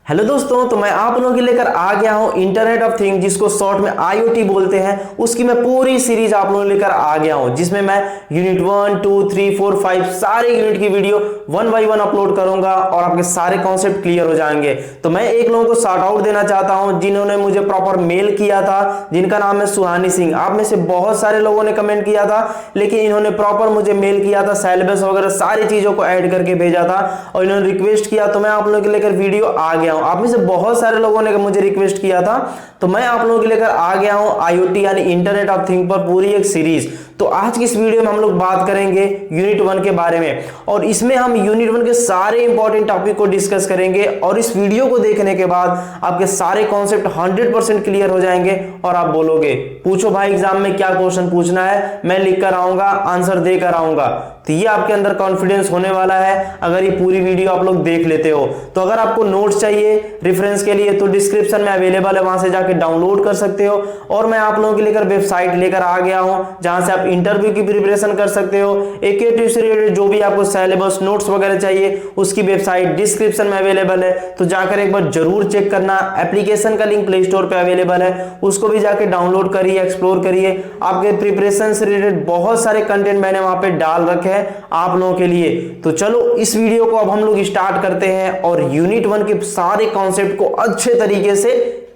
Hello दोस्तों, तो मैं आप लोगों के लेकर आ गया हूं इंटरनेट ऑफ थिंग, जिसको शॉर्ट में आईओटी बोलते हैं। उसकी मैं पूरी सीरीज आप लोगों को लेकर आ गया हूं, जिसमें मैं यूनिट 1, 2, 3, 4, 5 सारे यूनिट की वीडियो 1 बाय 1 अपलोड करूंगा और आपके सारे कॉन्सेप्ट क्लियर हो जाएंगे। तो मैं एक लोगों को शार्ट आउट देना चाहता हूं जिन्होंने मुझे प्रॉपर मेल किया था, जिनका नाम है सुहानी सिंह। आप में से बहुत सारे लोगों ने कमेंट किया था, लेकिन इन्होंने प्रॉपर मुझे मेल किया था, सिलेबस वगैरह सारी चीजों को ऐड करके भेजा था और इन्होंने रिक्वेस्ट किया, तो मैं आप लोगों के लेकर वीडियो आ गया हूं। आप में से बहुत सारे लोगों ने मुझे रिक्वेस्ट किया था, तो मैं आप लोगों के लेकर आ गया हूं आईओटी यानी इंटरनेट ऑफ थिंग पर पूरी एक सीरीज। तो आज की इस वीडियो में हम लोग बात करेंगे यूनिट 1 के बारे में, और इसमें हम यूनिट 1 के सारे इंपॉर्टेंट टॉपिक को डिस्कस करेंगे। और इस वीडियो को देखने के बाद आपके सारे कॉन्सेप्ट 100% क्लियर हो जाएंगे और आप बोलोगे पूछो भाई एग्जाम में क्या क्वेश्चन पूछना है, मैं लिख कर आऊंगा, आंसर देकर आऊंगा। तो ये आपके अंदर कॉन्फिडेंस होने वाला है अगर ये पूरी वीडियो आप लोग देख लेते हो। तो अगर आपको नोट्स चाहिए रेफरेंस के लिए तो डिस्क्रिप्शन में अवेलेबल है, वहां से जाके डाउनलोड कर सकते हो। और मैं आप लोगों के लेकर वेबसाइट लेकर आ गया हूं, जहां से आप इंटरव्यू की प्रिपरेशन कर सकते हो। एक से रिलेटेड जो भी आपको सिलेबस नोट्स वगैरह चाहिए, उसकी वेबसाइट डिस्क्रिप्शन में अवेलेबल है, तो जाकर एक बार जरूर चेक करना। एप्लीकेशन का लिंक प्ले स्टोर पे अवेलेबल है, उसको भी जाके डाउनलोड करिए, एक्सप्लोर करिए। आपके प्रिपरेशन से रिलेटेड बहुत सारे कंटेंट मैंने वहां पे डाल रखे हैं आप लोगों के लिए। तो चलो इस वीडियो को अब हम लोग स्टार्ट करते हैं और यूनिट 1 के सारे कॉन्सेप्ट को अच्छे तरीके से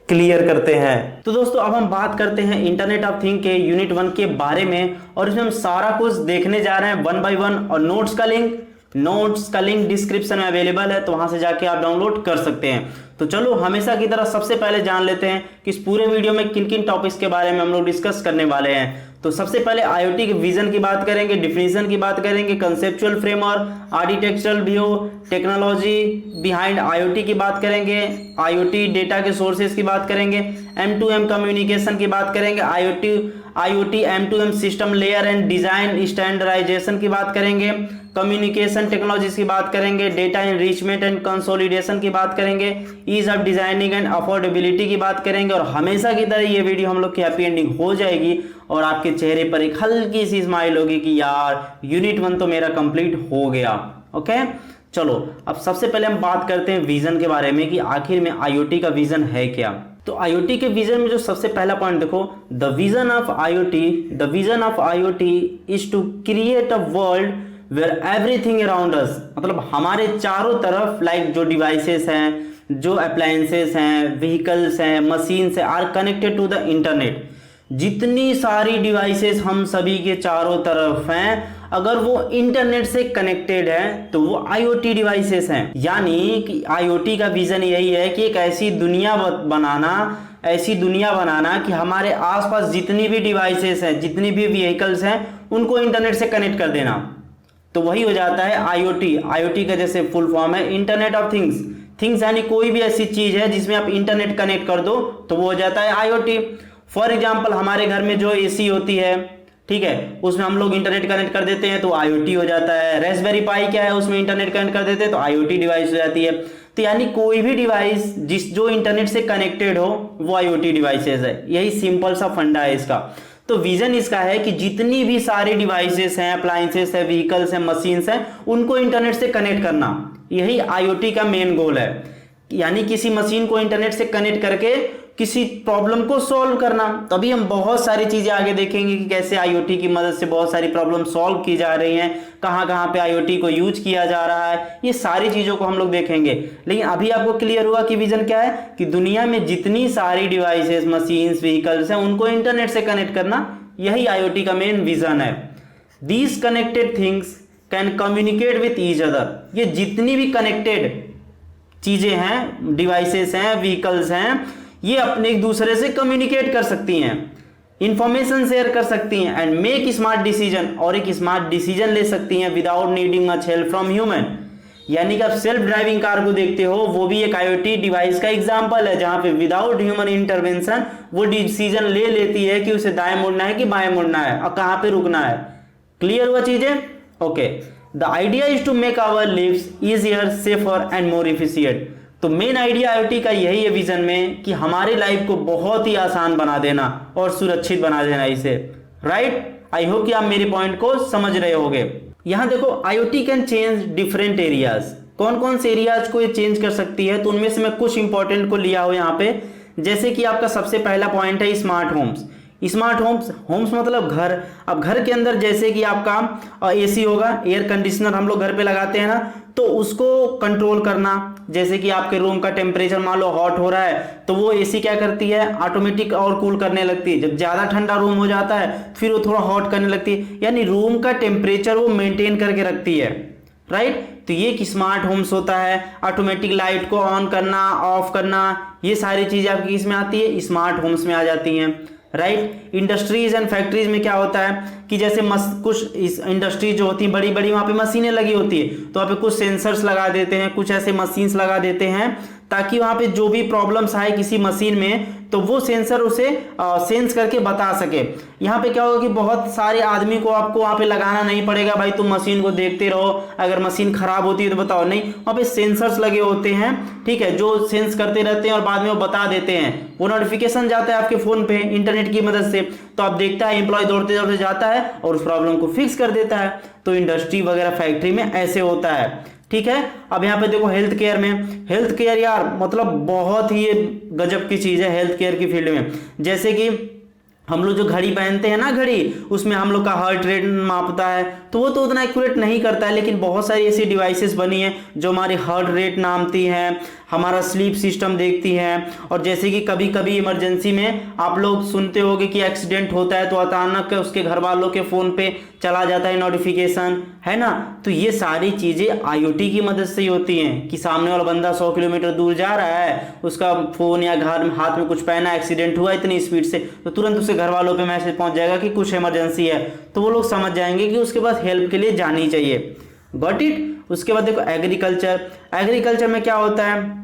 क्लियर करते हैं। तो दोस्तों अब हम बात करते हैं इंटरनेट ऑफ थिंग के यूनिट 1 के बारे में, और इसमें हम सारा कुछ देखने जा रहे हैं 1 बाय 1। और नोट्स का लिंक डिस्क्रिप्शन में अवेलेबल है, तो वहां से जाके आप डाउनलोड कर सकते हैं। तो चलो हमेशा की तरह सबसे पहले जान लेते हैं कि इस पूरे वीडियो में किन किन टॉपिक्स के बारे में हम लोग डिस्कस करने वाले हैं। तो सबसे पहले आईओटी के विजन की बात करेंगे, डिफिनीशन की बात करेंगे, conceptual framework, architectural view, technology behind IoT की बात करेंगे, आईओटी डेटा के सोर्सेज की बात करेंगे, M2M कम्युनिकेशन की बात करेंगे, IoT M2M system layer and design standardisation की बात करेंगे, कम्युनिकेशन टेक्नोलॉजीज की बात करेंगे, डेटा एनरिचमेंट एंड कंसोलिडेशन की बात करेंगे, ease of designing and affordability की बात करेंगे। और हमेशा की तरह ये वीडियो हम लोग की हैप्पी एंडिंग हो जाएगी और आपके चेहरे पर एक हल्की सी स्माइल होगी कि यार यूनिट 1 तो मेरा कंप्लीट हो गया। ओके, चलो अब सबसे पहले हम बात करते हैं विजन के बारे में कि आखिर में आईओटी का विजन है क्या। तो आईओटी के विजन में जो सबसे पहला पॉइंट देखो, the vision of IoT is to create a world where everything around us, मतलब हमारे चारों तरफ लाइक जो डिवाइसेस हैं, जो अप्लायंसेस हैं, व्हीकल्स हैं, मशीन्स हैं, are connected to the internet. जितनी सारी डिवाइसेस हम सभी के चारों तरफ हैं, अगर वो इंटरनेट से कनेक्टेड है तो वो आईओटी डिवाइसेस हैं। यानी कि आईओटी का विजन यही है कि एक ऐसी दुनिया बनाना कि हमारे आसपास जितनी भी डिवाइसेस हैं, जितनी भी व्हीकल्स हैं, उनको इंटरनेट से कनेक्ट कर देना। तो वही हो जाता है आईओटी। आईओटी का जैसे फुल फॉर्म है इंटरनेट ऑफ थिंग्स यानी कोई भी ऐसी चीज है जिसमें आप इंटरनेट कनेक्ट कर दो तो वो हो जाता है आईओटी। फॉर एग्जाम्पल हमारे घर में जो एसी होती है, ठीक है, उसमें हम लोग इंटरनेट कनेक्ट कर देते हैं तो आईओटी हो जाता है। रेस्पबेरी पाई क्या है, उसमें इंटरनेट कनेक्ट कर देते हैं तो आईओटी डिवाइस हो जाती है। तो यानी कोई भी डिवाइस जो इंटरनेट से कनेक्टेड हो वो आईओटी डिवाइसेस है। यही सिंपल सा फंडा है इसका। तो विजन इसका है कि जितनी भी सारी डिवाइसेस हैं, अप्लायंसेस है, व्हीकल्स हैं, मशीन्स हैं, उनको इंटरनेट से कनेक्ट करना, यही आईओटी का मेन गोल है। यानी किसी मशीन को इंटरनेट से कनेक्ट करके किसी प्रॉब्लम को सॉल्व करना। तभी हम बहुत सारी चीजें आगे देखेंगे कि कैसे आईओटी की मदद से बहुत सारी प्रॉब्लम सॉल्व की जा रही हैं, कहां कहां पे आईओटी को यूज किया जा रहा है, ये सारी चीजों को हम लोग देखेंगे। लेकिन अभी आपको क्लियर हुआ कि विजन क्या है, कि दुनिया में जितनी सारी डिवाइसेस, मशीन्स, व्हीकल्स हैं, उनको इंटरनेट से कनेक्ट करना, यही आईओटी का मेन विजन है। These connected things can communicate with each other. ये जितनी भी कनेक्टेड चीजें हैं, डिवाइसेस हैं, व्हीकल्स हैं, ये अपने एक दूसरे से कम्युनिकेट कर सकती हैं, इंफॉर्मेशन शेयर कर सकती हैं, एंड मेक स्मार्ट डिसीजन, और एक स्मार्ट डिसीजन ले सकती हैं without needing much help from human. यानी कि आप सेल्फ ड्राइविंग कार को देखते हो, वो भी एक आईओटी डिवाइस का एग्जांपल है, जहां पे विदाउट ह्यूमन इंटरवेंशन वो डिसीजन ले लेती है कि उसे दाएं मुड़ना है कि बाएं मुड़ना है और कहां पे रुकना है। क्लियर हुआ चीजें? Okay, the idea is to make our lives easier, safer and more efficient. तो मेन आइडिया आईओटी का यही है विजन में कि हमारी लाइफ को बहुत ही आसान बना देना और सुरक्षित बना देना इसे। राइट, आई होप कि आप मेरे पॉइंट को समझ रहे होगे। यहां देखो, IoT can change different areas. कौन कौन से एरियाज को ये चेंज कर सकती है, तो उनमें से मैं कुछ इंपॉर्टेंट को लिया हूँ यहाँ पे। जैसे कि आपका सबसे पहला पॉइंट है स्मार्ट होम्स। स्मार्ट होम्स मतलब घर। अब घर के अंदर जैसे कि आपका एसी होगा, एयर कंडीशनर हम लोग घर पे लगाते हैं ना, तो उसको कंट्रोल करना। जैसे कि आपके रूम का टेम्परेचर मान लो हॉट हो रहा है, तो वो एसी क्या करती है, ऑटोमेटिक और कूल करने लगती है। जब ज़्यादा ठंडा रूम हो जाता है फिर वो थोड़ा हॉट करने लगती है, यानी रूम का टेम्परेचर वो मेंटेन करके रखती है, राइट। तो ये एक स्मार्ट होम्स होता है। ऑटोमेटिक लाइट को ऑन करना, ऑफ करना, ये सारी चीज़ें आपकी इसमें आती है, स्मार्ट होम्स में आ जाती हैं, राइट। इंडस्ट्रीज एंड फैक्ट्रीज में क्या होता है कि जैसे कुछ इस इंडस्ट्रीज जो होती हैं बड़ी बड़ी, वहाँ पे मशीनें लगी होती है, तो वहाँ पे कुछ सेंसर्स लगा देते हैं, कुछ ऐसे मशीन्स लगा देते हैं ताकि वहाँ पे जो भी प्रॉब्लम्स आए किसी मशीन में, तो वो सेंसर उसे सेंस करके बता सके। यहाँ पे क्या होगा कि बहुत सारे आदमी को आपको वहाँ पे लगाना नहीं पड़ेगा, भाई तुम मशीन को देखते रहो, अगर मशीन खराब होती है तो बताओ, नहीं, वहाँ पे सेंसर्स लगे होते हैं, ठीक है, जो सेंस करते रहते हैं और बाद में वो बता देते हैं। वो नोटिफिकेशन जाता है आपके फोन पे इंटरनेट की मदद से, तो आप देखता है एम्प्लॉय दौड़ते दौड़ते जाता है और उस प्रॉब्लम को फिक्स कर देता है। तो इंडस्ट्री वगैरह फैक्ट्री में ऐसे होता है, ठीक है। अब यहाँ पे देखो हेल्थ केयर में, हेल्थ केयर यार मतलब बहुत ही गजब की चीज है हेल्थ केयर की फील्ड में। जैसे कि हम लोग जो घड़ी पहनते हैं ना, घड़ी, उसमें हम लोग का हार्ट रेट मापता है, तो वो तो उतना एक्यूरेट नहीं करता है, लेकिन बहुत सारी ऐसी डिवाइसेस बनी हैं जो हमारी हार्ट रेट नापती हैं, हमारा स्लीप सिस्टम देखती हैं। और जैसे कि कभी कभी इमरजेंसी में आप लोग सुनते होंगे कि एक्सीडेंट होता है, तो अचानक उसके घर वालों के फ़ोन पे चला जाता है नोटिफिकेशन, है ना। तो ये सारी चीज़ें आईओटी की मदद से ही होती हैं कि सामने वाला बंदा 100 किलोमीटर दूर जा रहा है, उसका फ़ोन या घर में हाथ में कुछ पहना, एक्सीडेंट हुआ इतनी स्पीड से, तो तुरंत उसके घर वालों पे मैसेज पहुंच जाएगा कि कुछ इमरजेंसी है, तो वो लोग समझ जाएंगे कि उसके पास हेल्प के लिए जानी चाहिए। Got it. उसके बाद देखो एग्रीकल्चर। एग्रीकल्चर में क्या होता है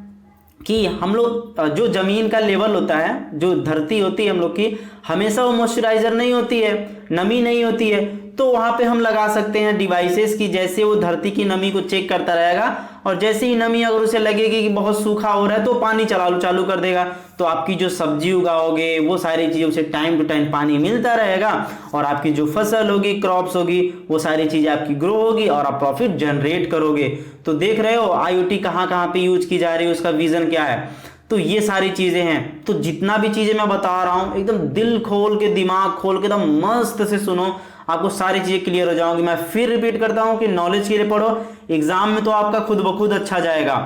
कि हम लोग जो ज़मीन का लेवल होता है, जो धरती होती है हम लोग की, हमेशा वो मॉइस्चराइजर नहीं होती है, नमी नहीं होती है, तो वहाँ पे हम लगा सकते हैं डिवाइसेस की, जैसे वो धरती की नमी को चेक करता रहेगा, और जैसे ही नमी अगर उसे लगेगी कि बहुत सूखा हो रहा है तो पानी चालू कर देगा, तो आपकी जो सब्जी उगाओगे वो सारी चीज़ों से टाइम टू टाइम पानी मिलता रहेगा, और आपकी जो फसल होगी, क्रॉप्स होगी, वो सारी चीज़ें आपकी ग्रो होगी और आप प्रॉफिट जनरेट करोगे। तो देख रहे हो आईओटी कहाँ कहाँ पे यूज की जा रही है, उसका विजन क्या है। तो ये सारी चीज़ें हैं। तो जितना भी चीज़ें मैं बता रहा हूँ एकदम दिल खोल के, दिमाग खोल के, एकदम मस्त से सुनो, आपको सारी चीज़ें क्लियर हो जाओगी। मैं फिर रिपीट करता हूँ कि नॉलेज के लिए पढ़ो, एग्जाम में तो आपका खुद ब खुद अच्छा जाएगा।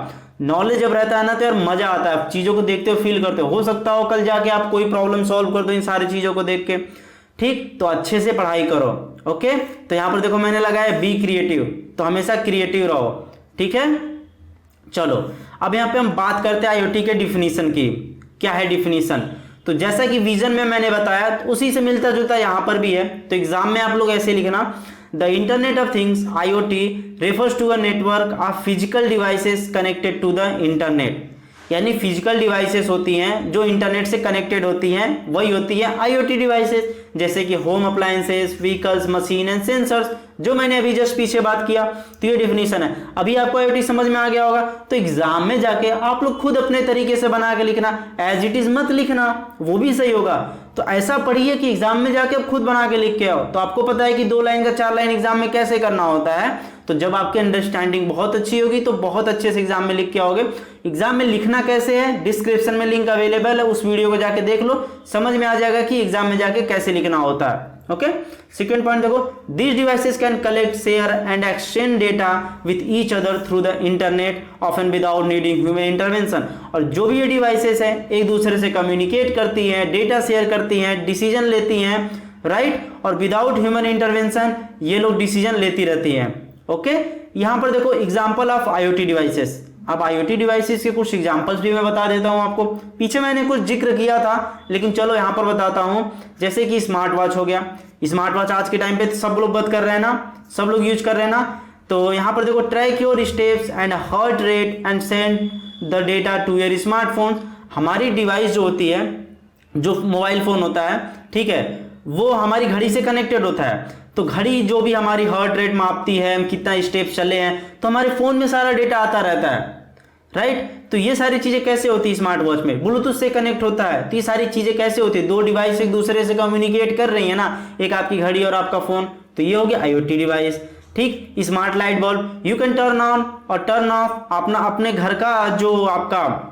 नॉलेज जब रहता है ना तो यार मजा आता है, आप चीज़ों को देखते हो, फील करते हो सकता हो कल जाके आप कोई प्रॉब्लम सॉल्व कर दो इन सारी चीज़ों को देख के, ठीक। तो अच्छे से पढ़ाई करो, ओके। तो यहाँ पर देखो मैंने लगाया बी क्रिएटिव, तो हमेशा क्रिएटिव रहो, ठीक है। चलो अब यहाँ पे हम बात करते हैं आईओटी के डिफिनीशन की। क्या है डिफिनीशन, तो जैसा कि विजन में मैंने बताया तो उसी से मिलता जुलता यहाँ पर भी है। तो एग्जाम में आप लोग ऐसे लिखना, the internet of things IoT refers to a network of physical devices connected to the internet. यानी फिजिकल डिवाइसेस होती हैं जो इंटरनेट से कनेक्टेड होती हैं, वही होती है आईओटी डिवाइसेस, जैसे कि home appliances, vehicles, machine and sensors, जो मैंने अभी जस्ट पीछे बात किया। तो ये डिफिनीशन है। अभी आपको आईओटी समझ में आ गया होगा, तो एग्जाम में जाके आप लोग खुद अपने तरीके से बना के लिखना, एज इट इज मत लिखना, वो भी सही होगा। तो ऐसा पढ़िए कि एग्जाम में जाके आप खुद बना के लिख के आओ। तो आपको पता है कि 2 लाइन का 4 लाइन एग्जाम में कैसे करना होता है, तो जब आपकी अंडरस्टैंडिंग बहुत अच्छी होगी तो बहुत अच्छे से एग्जाम में लिख के आओगे। एग्जाम में लिखना कैसे है, डिस्क्रिप्शन में लिंक अवेलेबल है, उस वीडियो को जाके देख लो, समझ में आ जाएगा कि एग्जाम में जाके कैसे लिखना होता है, ओके। सेकंड पॉइंट देखो, these devices can collect, share and exchange data with each other through the internet often without needing human intervention। और जो भी ये डिवाइसेस है एक दूसरे से कम्युनिकेट करती हैं, डेटा शेयर करती हैं, डिसीजन लेती हैं, राइट, और विदाउट ह्यूमन इंटरवेंशन ये लोग डिसीजन लेती रहती हैं, ओके। यहाँ पर देखो एग्जाम्पल ऑफ आईओटी डिवाइसेस। अब आईओटी डिवाइसेस के कुछ एग्जांपल्स भी मैं बता देता हूं आपको, पीछे मैंने कुछ जिक्र किया था लेकिन चलो यहां पर बताता हूं। जैसे कि स्मार्ट वॉच हो गया, स्मार्ट वॉच आज के टाइम पे सब लोग बात कर रहे हैं ना, सब लोग यूज कर रहे हैं ना। तो यहां पर देखो, track your steps and heart rate and send the data to your smartphone. हमारी डिवाइस जो होती है, जो मोबाइल फोन होता है, ठीक है, वो हमारी घड़ी से कनेक्टेड होता है। तो घड़ी जो भी हमारी हार्ट रेट मापती है, हम कितना स्टेप चले हैं, तो हमारे फोन में सारा डेटा आता रहता है, राइट। तो ये सारी चीजें कैसे होती है, स्मार्ट वॉच में ब्लूटूथ से कनेक्ट होता है। तो ये सारी चीजें कैसे होती है, 2 डिवाइस एक दूसरे से कम्युनिकेट कर रही है ना, एक आपकी घड़ी और आपका फोन, तो ये हो गया आईओटी डिवाइस। ठीक। Smart light bulb you can turn on और टर्न ऑफ, अपने घर का जो आपका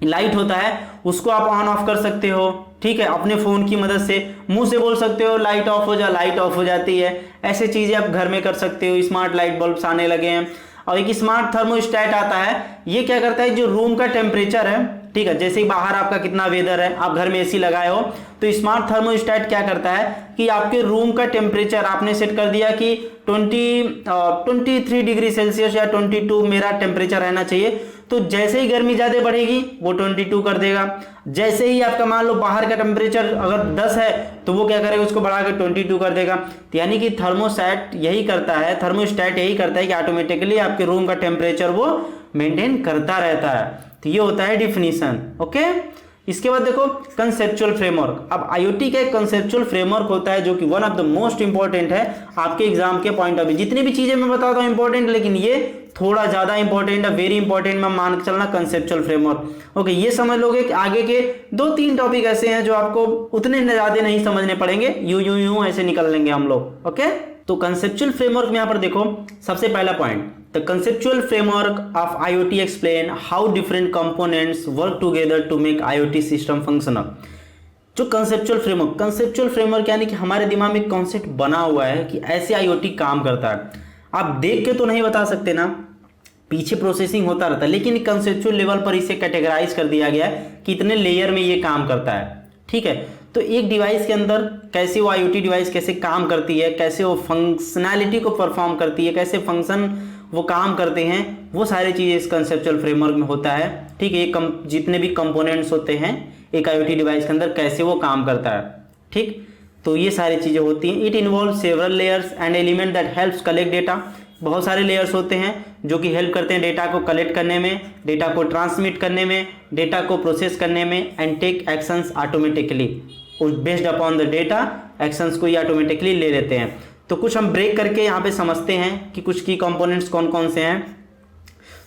लाइट होता है उसको आप ऑन ऑफ कर सकते हो, ठीक है। अपने फ़ोन की मदद से मुंह से बोल सकते हो लाइट ऑफ हो जा, लाइट ऑफ हो जाती है। ऐसे चीज़ें आप घर में कर सकते हो। स्मार्ट लाइट बल्ब्स आने लगे हैं। और एक स्मार्ट थर्मोस्टेट आता है, ये क्या करता है, जो रूम का टेम्परेचर है, ठीक है, जैसे ही बाहर आपका कितना वेदर है, आप घर में एसी लगाए हो, तो स्मार्ट थर्मोस्टेट क्या करता है कि आपके रूम का टेम्परेचर आपने सेट कर दिया कि 23 डिग्री सेल्सियस या 22 मेरा टेम्परेचर रहना चाहिए, तो जैसे ही गर्मी ज़्यादा बढ़ेगी वो 22 कर देगा। जैसे ही आपका मान लो बाहर का टेम्परेचर अगर 10 है तो वो क्या करेगा, उसको बढ़ा के 22 कर देगा। तो यानी कि थर्मोस्टेट यही करता है, थर्मोस्टेट यही करता है कि ऑटोमेटिकली आपके रूम का टेम्परेचर वो मेंटेन करता रहता है। तो ये होता है डिफिनीशन, ओके। इसके बाद देखो कंसेप्चुअल फ्रेमवर्क। अब आईओटी का एक कंसेप्चुअल फ्रेमवर्क होता है जो कि one of the most important है आपके एग्जाम के पॉइंट ऑफ व्यू। जितनी भी चीजें मैं बताता हूँ इंपॉर्टेंट, लेकिन ये थोड़ा ज्यादा इंपॉर्टेंट है, वेरी इंपॉर्टेंट, मैं मान के चलना कंसेप्चुअल फ्रेमवर्क। ओके, ये समझ लोगे कि आगे के 2-3 टॉपिक ऐसे हैं जो आपको उतने ज्यादा नहीं समझने पड़ेंगे, यूं ऐसे निकल लेंगे हम लोग, ओके। तो कंसेप्चुअल फ्रेमवर्क में यहाँ पर देखो सबसे पहला point, the conceptual framework of IoT explain how different components work together to make IoT system functional. जो कंसेप्चुअल फ्रेमवर्क यानी कि हमारे दिमाग में कॉन्सेप्ट बना हुआ है कि ऐसे IoT काम करता है। आप देख के तो नहीं बता सकते ना, पीछे प्रोसेसिंग होता रहता है, लेकिन कंसेप्चुअल लेवल पर इसे कैटेगराइज कर दिया गया है कि इतने लेयर में ये काम करता है, ठीक है। तो एक डिवाइस के अंदर कैसे वो IoT डिवाइस कैसे काम करती है, कैसे वो फंक्शनैलिटी को परफॉर्म करती है, कैसे फंक्शन वो काम करते हैं, वो सारी चीज़ें इस कंसेप्चुअल फ्रेमवर्क में होता है, ठीक है। जितने भी कंपोनेंट्स होते हैं एक IoT डिवाइस के अंदर कैसे वो काम करता है, ठीक। तो ये सारी चीज़ें होती हैं। It involve several layers and element that helps collect data. बहुत सारे लेयर्स होते हैं जो कि हेल्प करते हैं डेटा को कलेक्ट करने में, डेटा को ट्रांसमिट करने में, डेटा को प्रोसेस करने में, and take actions automatically. Based upon the data actions को ये ऑटोमेटिकली ले लेते हैं। तो कुछ हम ब्रेक करके यहाँ पे समझते हैं कि कुछ की कंपोनेंट्स कौन कौन से हैं।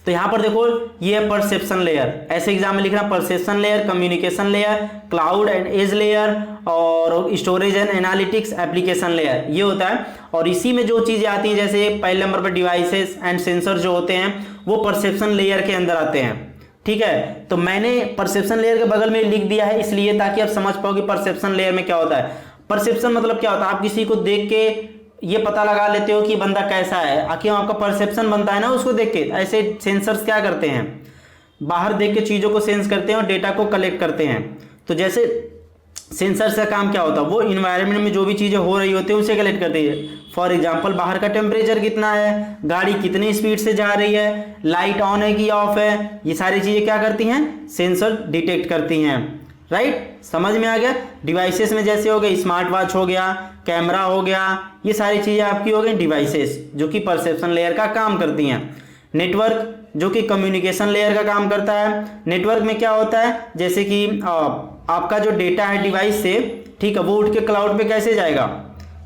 तो यहाँ पर देखो ये है परसेप्शन लेयर, ऐसे एग्जाम में लिखना perception layer, communication layer, cloud and edge layer, और storage and analytics application layer, ये होता है। और इसी में जो चीज़ें आती हैं, जैसे पहले नंबर पर डिवाइसेस एंड सेंसर जो होते हैं वो परसेप्शन लेयर के अंदर आते हैं, ठीक है। तो मैंने परसेप्शन लेयर के बगल में लिख दिया है इसलिए ताकि आप समझ पाओ कि परसेप्शन लेयर में क्या होता है। परसेप्शन मतलब क्या होता है, आप किसी को देख के ये पता लगा लेते हो कि बंदा कैसा है, आखिर आपका परसेप्शन बनता है ना उसको देख के। ऐसे सेंसर्स क्या करते हैं, बाहर देख के चीज़ों को सेंस करते हैं और डेटा को कलेक्ट करते हैं। तो जैसे सेंसर्स का काम क्या होता है, वो इन्वायरमेंट में जो भी चीज़ें हो रही होती है उसे कलेक्ट करती है। फॉर एग्जाम्पल बाहर का टेम्परेचर कितना है, गाड़ी कितनी स्पीड से जा रही है, लाइट ऑन है कि ऑफ है, ये सारी चीज़ें क्या करती हैं, सेंसर डिटेक्ट करती हैं, राइट। समझ में आ गया। डिवाइसेस में जैसे हो गए स्मार्ट वॉच हो गया, कैमरा हो गया, ये सारी चीज़ें आपकी हो गई डिवाइसेस जो कि परसेप्शन लेयर का काम करती हैं। नेटवर्क जो कि कम्युनिकेशन लेयर का काम करता है। नेटवर्क में क्या होता है, जैसे कि आपका जो डेटा है डिवाइस से, ठीक है, वो उठ के क्लाउड पे कैसे जाएगा।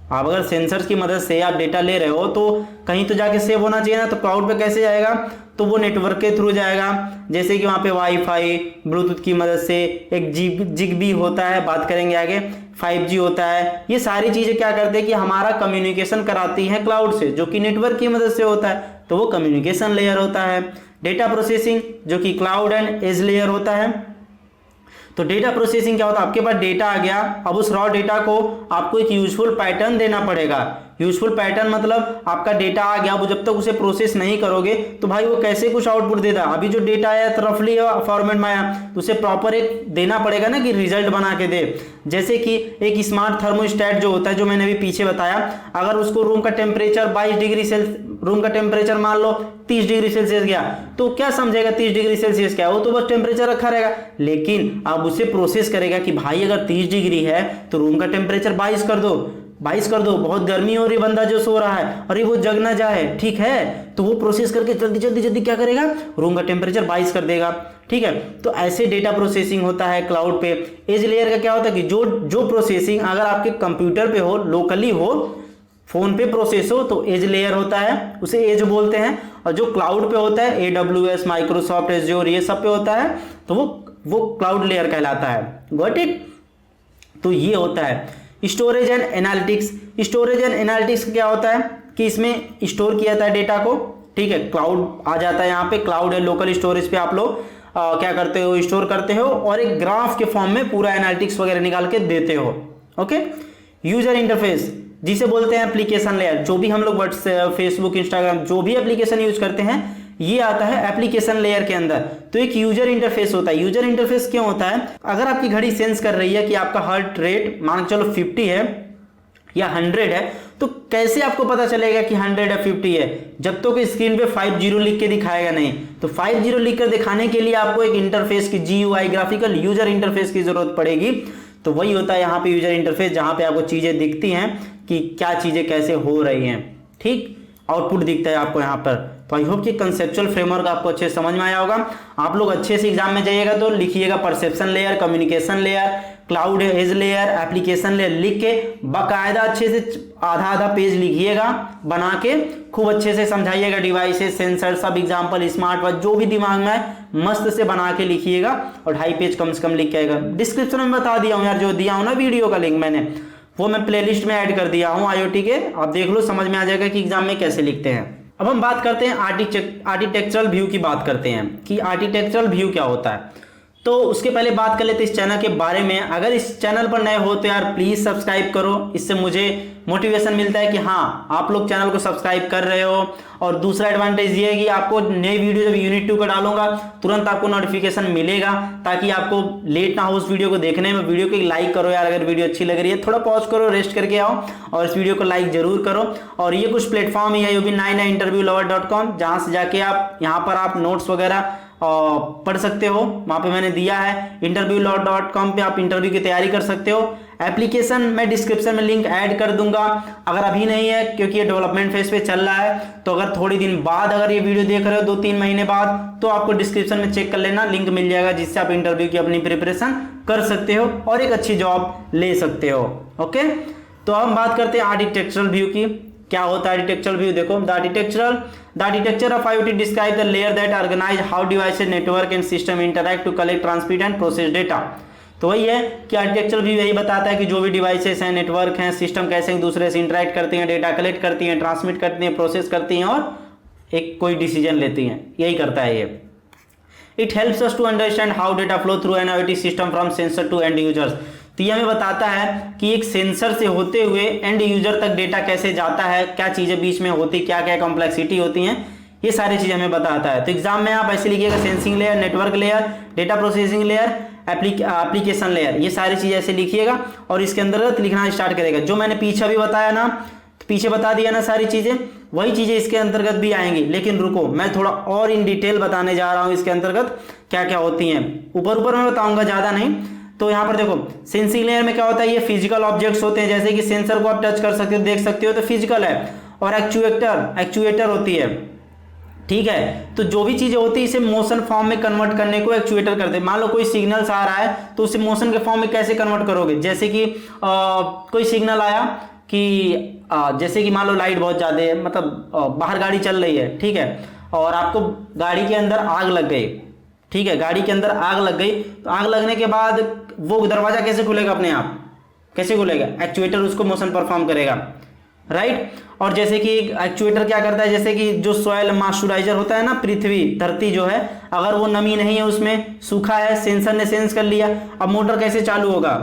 आप अगर सेंसर्स की मदद से आप डेटा ले रहे हो तो कहीं तो जाके सेव होना चाहिए ना, तो क्लाउड पे कैसे जाएगा, तो वो नेटवर्क के थ्रू जाएगा। जैसे कि वहाँ पे वाईफाई ब्लूटूथ की मदद से, एक जिगबी होता है, बात करेंगे आगे, 5G होता है। ये सारी चीज़ें क्या करते हैं कि हमारा कम्युनिकेशन कराती हैं क्लाउड से, जो कि नेटवर्क की मदद से होता है, तो वो कम्युनिकेशन लेयर होता है। डेटा प्रोसेसिंग जो कि क्लाउड एंड एज लेयर होता है। तो डेटा प्रोसेसिंग क्या होता है, आपके पास डेटा आ गया, अब उस रॉ डेटा को आपको एक यूजफुल पैटर्न देना पड़ेगा। यूजफुल पैटर्न मतलब आपका डेटा आ गया, वो जब तक उसे प्रोसेस नहीं करोगे तो भाई वो कैसे कुछ आउटपुट देता। अभी जो डेटा आया तो रफली फॉर्मेट में आया, तो उसे प्रॉपर एक देना पड़ेगा ना कि रिजल्ट बना के दे। जैसे कि एक स्मार्ट थर्मोस्टेट जो होता है, जो मैंने अभी पीछे बताया, अगर उसको रूम का टेम्परेचर 22 डिग्री सेल्सियस, रूम का टेम्परेचर मान लो 30 डिग्री सेल्सियस गया, तो क्या समझेगा 30 डिग्री सेल्सियस क्या है, वो तो बस टेम्परेचर रखा रहेगा। लेकिन अब उसे प्रोसेस करेगा कि भाई अगर 30 डिग्री है तो रूम का टेम्परेचर 22 कर दो, 22 कर दो, बहुत गर्मी हो रही, बंदा जो सो रहा है, अरे वो जग ना जाए, ठीक है। तो वो प्रोसेस करके जल्दी जल्दी जल्दी क्या करेगा, रूम का टेम्परेचर 22 कर देगा, ठीक है। तो ऐसे डेटा प्रोसेसिंग होता है क्लाउड पे। एज लेयर का क्या होता है कि जो प्रोसेसिंग अगर आपके कंप्यूटर पे हो, लोकली हो, फोन पे प्रोसेस हो, तो एज लेयर होता है, उसे एज बोलते हैं। और जो क्लाउड पे होता है, AWS, माइक्रोसॉफ्ट एज्योर, ये सब पे होता है, तो वो क्लाउड लेयर कहलाता है। Got it. तो ये होता है storage and analytics. Storage and analytics क्या होता है, कि इसमें स्टोर किया था डेटा को, ठीक है, क्लाउड आ जाता है, यहाँ पे क्लाउड है, लोकल स्टोरेज पे आप लोग क्या करते हो, स्टोर करते हो और एक ग्राफ के फॉर्म में पूरा एनालिटिक्स वगैरह निकाल के देते हो। ओके, यूजर इंटरफेस जिसे बोलते हैं एप्लीकेशन लेयर, जो भी हम लोग व्हाट्सएप, फेसबुक, इंस्टाग्राम जो भी एप्लीकेशन यूज करते हैं ये आता है एप्लीकेशन लेयर के अंदर। तो एक यूजर इंटरफेस होता है। यूजर इंटरफेस क्यों होता है, अगर आपकी घड़ी सेंस कर रही है कि आपका हार्ट रेट मान के चलो 50 है या 100 है, तो कैसे आपको पता चलेगा कि 100 है 50 है, जब तो स्क्रीन पे 50 लिख के दिखाएगा नहीं। तो 50 लिख कर दिखाने के लिए आपको एक इंटरफेस की GUI ग्राफिकल यूजर इंटरफेस की जरूरत पड़ेगी। तो वही होता है यहाँ पे यूजर इंटरफेस, जहां पे आपको चीजें दिखती हैं कि क्या चीजें कैसे हो रही हैं, ठीक, आउटपुट दिखता है आपको यहाँ पर। तो आई होप कि कंसेप्चुअल फ्रेमवर्क आपको अच्छे से समझ में आया होगा। आप लोग अच्छे से एग्जाम में जाइएगा तो लिखिएगा perception layer, communication layer, cloud edge layer, application layer लिख के बाकायदा अच्छे से आधा पेज लिखिएगा, बना के खूब अच्छे से समझाइएगा, डिवाइसेस, सेंसर, सब एग्जाम्पल, स्मार्ट वॉच जो भी दिमाग में है मस्त से बना के लिखिएगा और 2.5 पेज कम से कम लिख के आएगा। डिस्क्रिप्शन में बता दिया हूँ यार, जो दिया हूँ ना वीडियो का लिंक मैंने, वो मैं प्लेलिस्ट में ऐड कर दिया हूँ IoT के, आप देख लो, समझ में आ जाएगा कि एग्जाम में कैसे लिखते हैं। अब हम बात करते हैं आर्किटेक्चरल व्यू की बात करते हैं कि आर्किटेक्चरल व्यू क्या होता है। तो उसके पहले बात कर लेते हैं इस चैनल के बारे में। अगर इस चैनल पर नए हो तो यार प्लीज सब्सक्राइब करो, इससे मुझे मोटिवेशन मिलता है कि हाँ आप लोग चैनल को सब्सक्राइब कर रहे हो। और दूसरा एडवांटेज ये है कि आपको नई वीडियो जब यूनिट 2 का डालूंगा तुरंत आपको नोटिफिकेशन मिलेगा, ताकि आपको लेट ना हो उस वीडियो को देखने में। वीडियो को लाइक करो यार, अगर वीडियो अच्छी लग रही है थोड़ा पॉज करो, रेस्ट करके आओ और इस वीडियो को लाइक जरूर करो। और ये कुछ प्लेटफॉर्म ही है, ये भी 99interviewlover.com, जहां से जाके आप यहाँ पर आप नोट्स वगैरह पढ़ सकते हो, वहां पे मैंने दिया है। interviewlover.com पे आप इंटरव्यू की तैयारी कर सकते हो। एप्लीकेशन मैं डिस्क्रिप्शन में लिंक ऐड कर दूंगा, अगर अभी नहीं है क्योंकि ये डेवलपमेंट फेज पे चल रहा है, तो अगर थोड़ी दिन बाद अगर ये वीडियो देख रहे हो 2-3 महीने बाद, तो आपको डिस्क्रिप्शन में चेक कर लेना, लिंक मिल जाएगा, जिससे आप इंटरव्यू की अपनी प्रिपरेशन कर सकते हो और एक अच्छी जॉब ले सकते हो। ओके, तो हम बात करते हैं आर्किटेक्चरल व्यू की। क्या होता है आर्किटेक्चरल व्यू, देखो the architecture of IoT describe the layer that organise how devices, network and system interact to collect, transmit and process data. तो वही है कि आर्किटेक्चरल व्यू यही बताता है कि जो भी डिवाइसेस हैं, नेटवर्क हैं, सिस्टम कैसे एक दूसरे से इंटरैक्ट करती हैं, डेटा कलेक्ट करती हैं, ट्रांसमिट करती हैं, प्रोसेस करती हैं और एक कोई डिसीजन लेती हैं, यही करता है ये। It helps us to understand how data flow through an IoT system from sensor to end users. तो ये हमें बताता है कि एक सेंसर से होते हुए एंड यूजर तक डेटा कैसे जाता है, क्या चीजें बीच में होती, क्या क्या कॉम्प्लेक्सिटी होती हैं, ये सारी चीजें हमें बताता है। तो एग्जाम में आप ऐसे लिखिएगा, sensing layer, network layer, data processing layer, application layer, ये सारी चीजें ऐसे लिखिएगा और इसके अंतर्गत लिखना स्टार्ट करेगा। जो मैंने पीछे भी बताया ना, तो पीछे बता दिया ना सारी चीजें, वही चीजें इसके अंतर्गत भी आएंगी। लेकिन रुको, मैं थोड़ा और इन डिटेल बताने जा रहा हूं इसके अंतर्गत क्या क्या होती हैं। ऊपर मैं बताऊंगा, ज्यादा नहीं। तो यहाँ पर देखो, सेंसिंग लेयर में क्या होता है, ये फिजिकल ऑब्जेक्ट्स होते हैं, जैसे कि सेंसर को आप टच कर सकते हो, देख सकते हो, तो फिजिकल है। और एक्चुएटर होती है, ठीक है। तो जो भी चीजें होती है इसे मोशन फॉर्म में कन्वर्ट करने को एक्चुएटर करते हैं। मान लो कोई सिग्नल्स आ रहा है तो उसे मोशन के फॉर्म में कैसे कन्वर्ट करोगे, जैसे कि कोई सिग्नल आया कि जैसे कि मान लो लाइट बहुत ज्यादा है, मतलब बाहर गाड़ी चल रही है, ठीक है, और आपको गाड़ी के अंदर आग लग गई, ठीक है, गाड़ी के अंदर आग लग गई, तो आग लगने के बाद वो दरवाजा कैसे खुलेगा, अपने आप कैसे खुलेगा, एक्चुएटर उसको मोशन परफॉर्म करेगा, राइट। और जैसे कि एक्चुएटर क्या करता है, जैसे कि जो सॉइल मॉइस्चराइजर होता है ना, पृथ्वी, धरती जो है, अगर वो नमी नहीं है, उसमें सूखा है, सेंसर ने सेंस कर लिया, अब मोटर कैसे चालू होगा,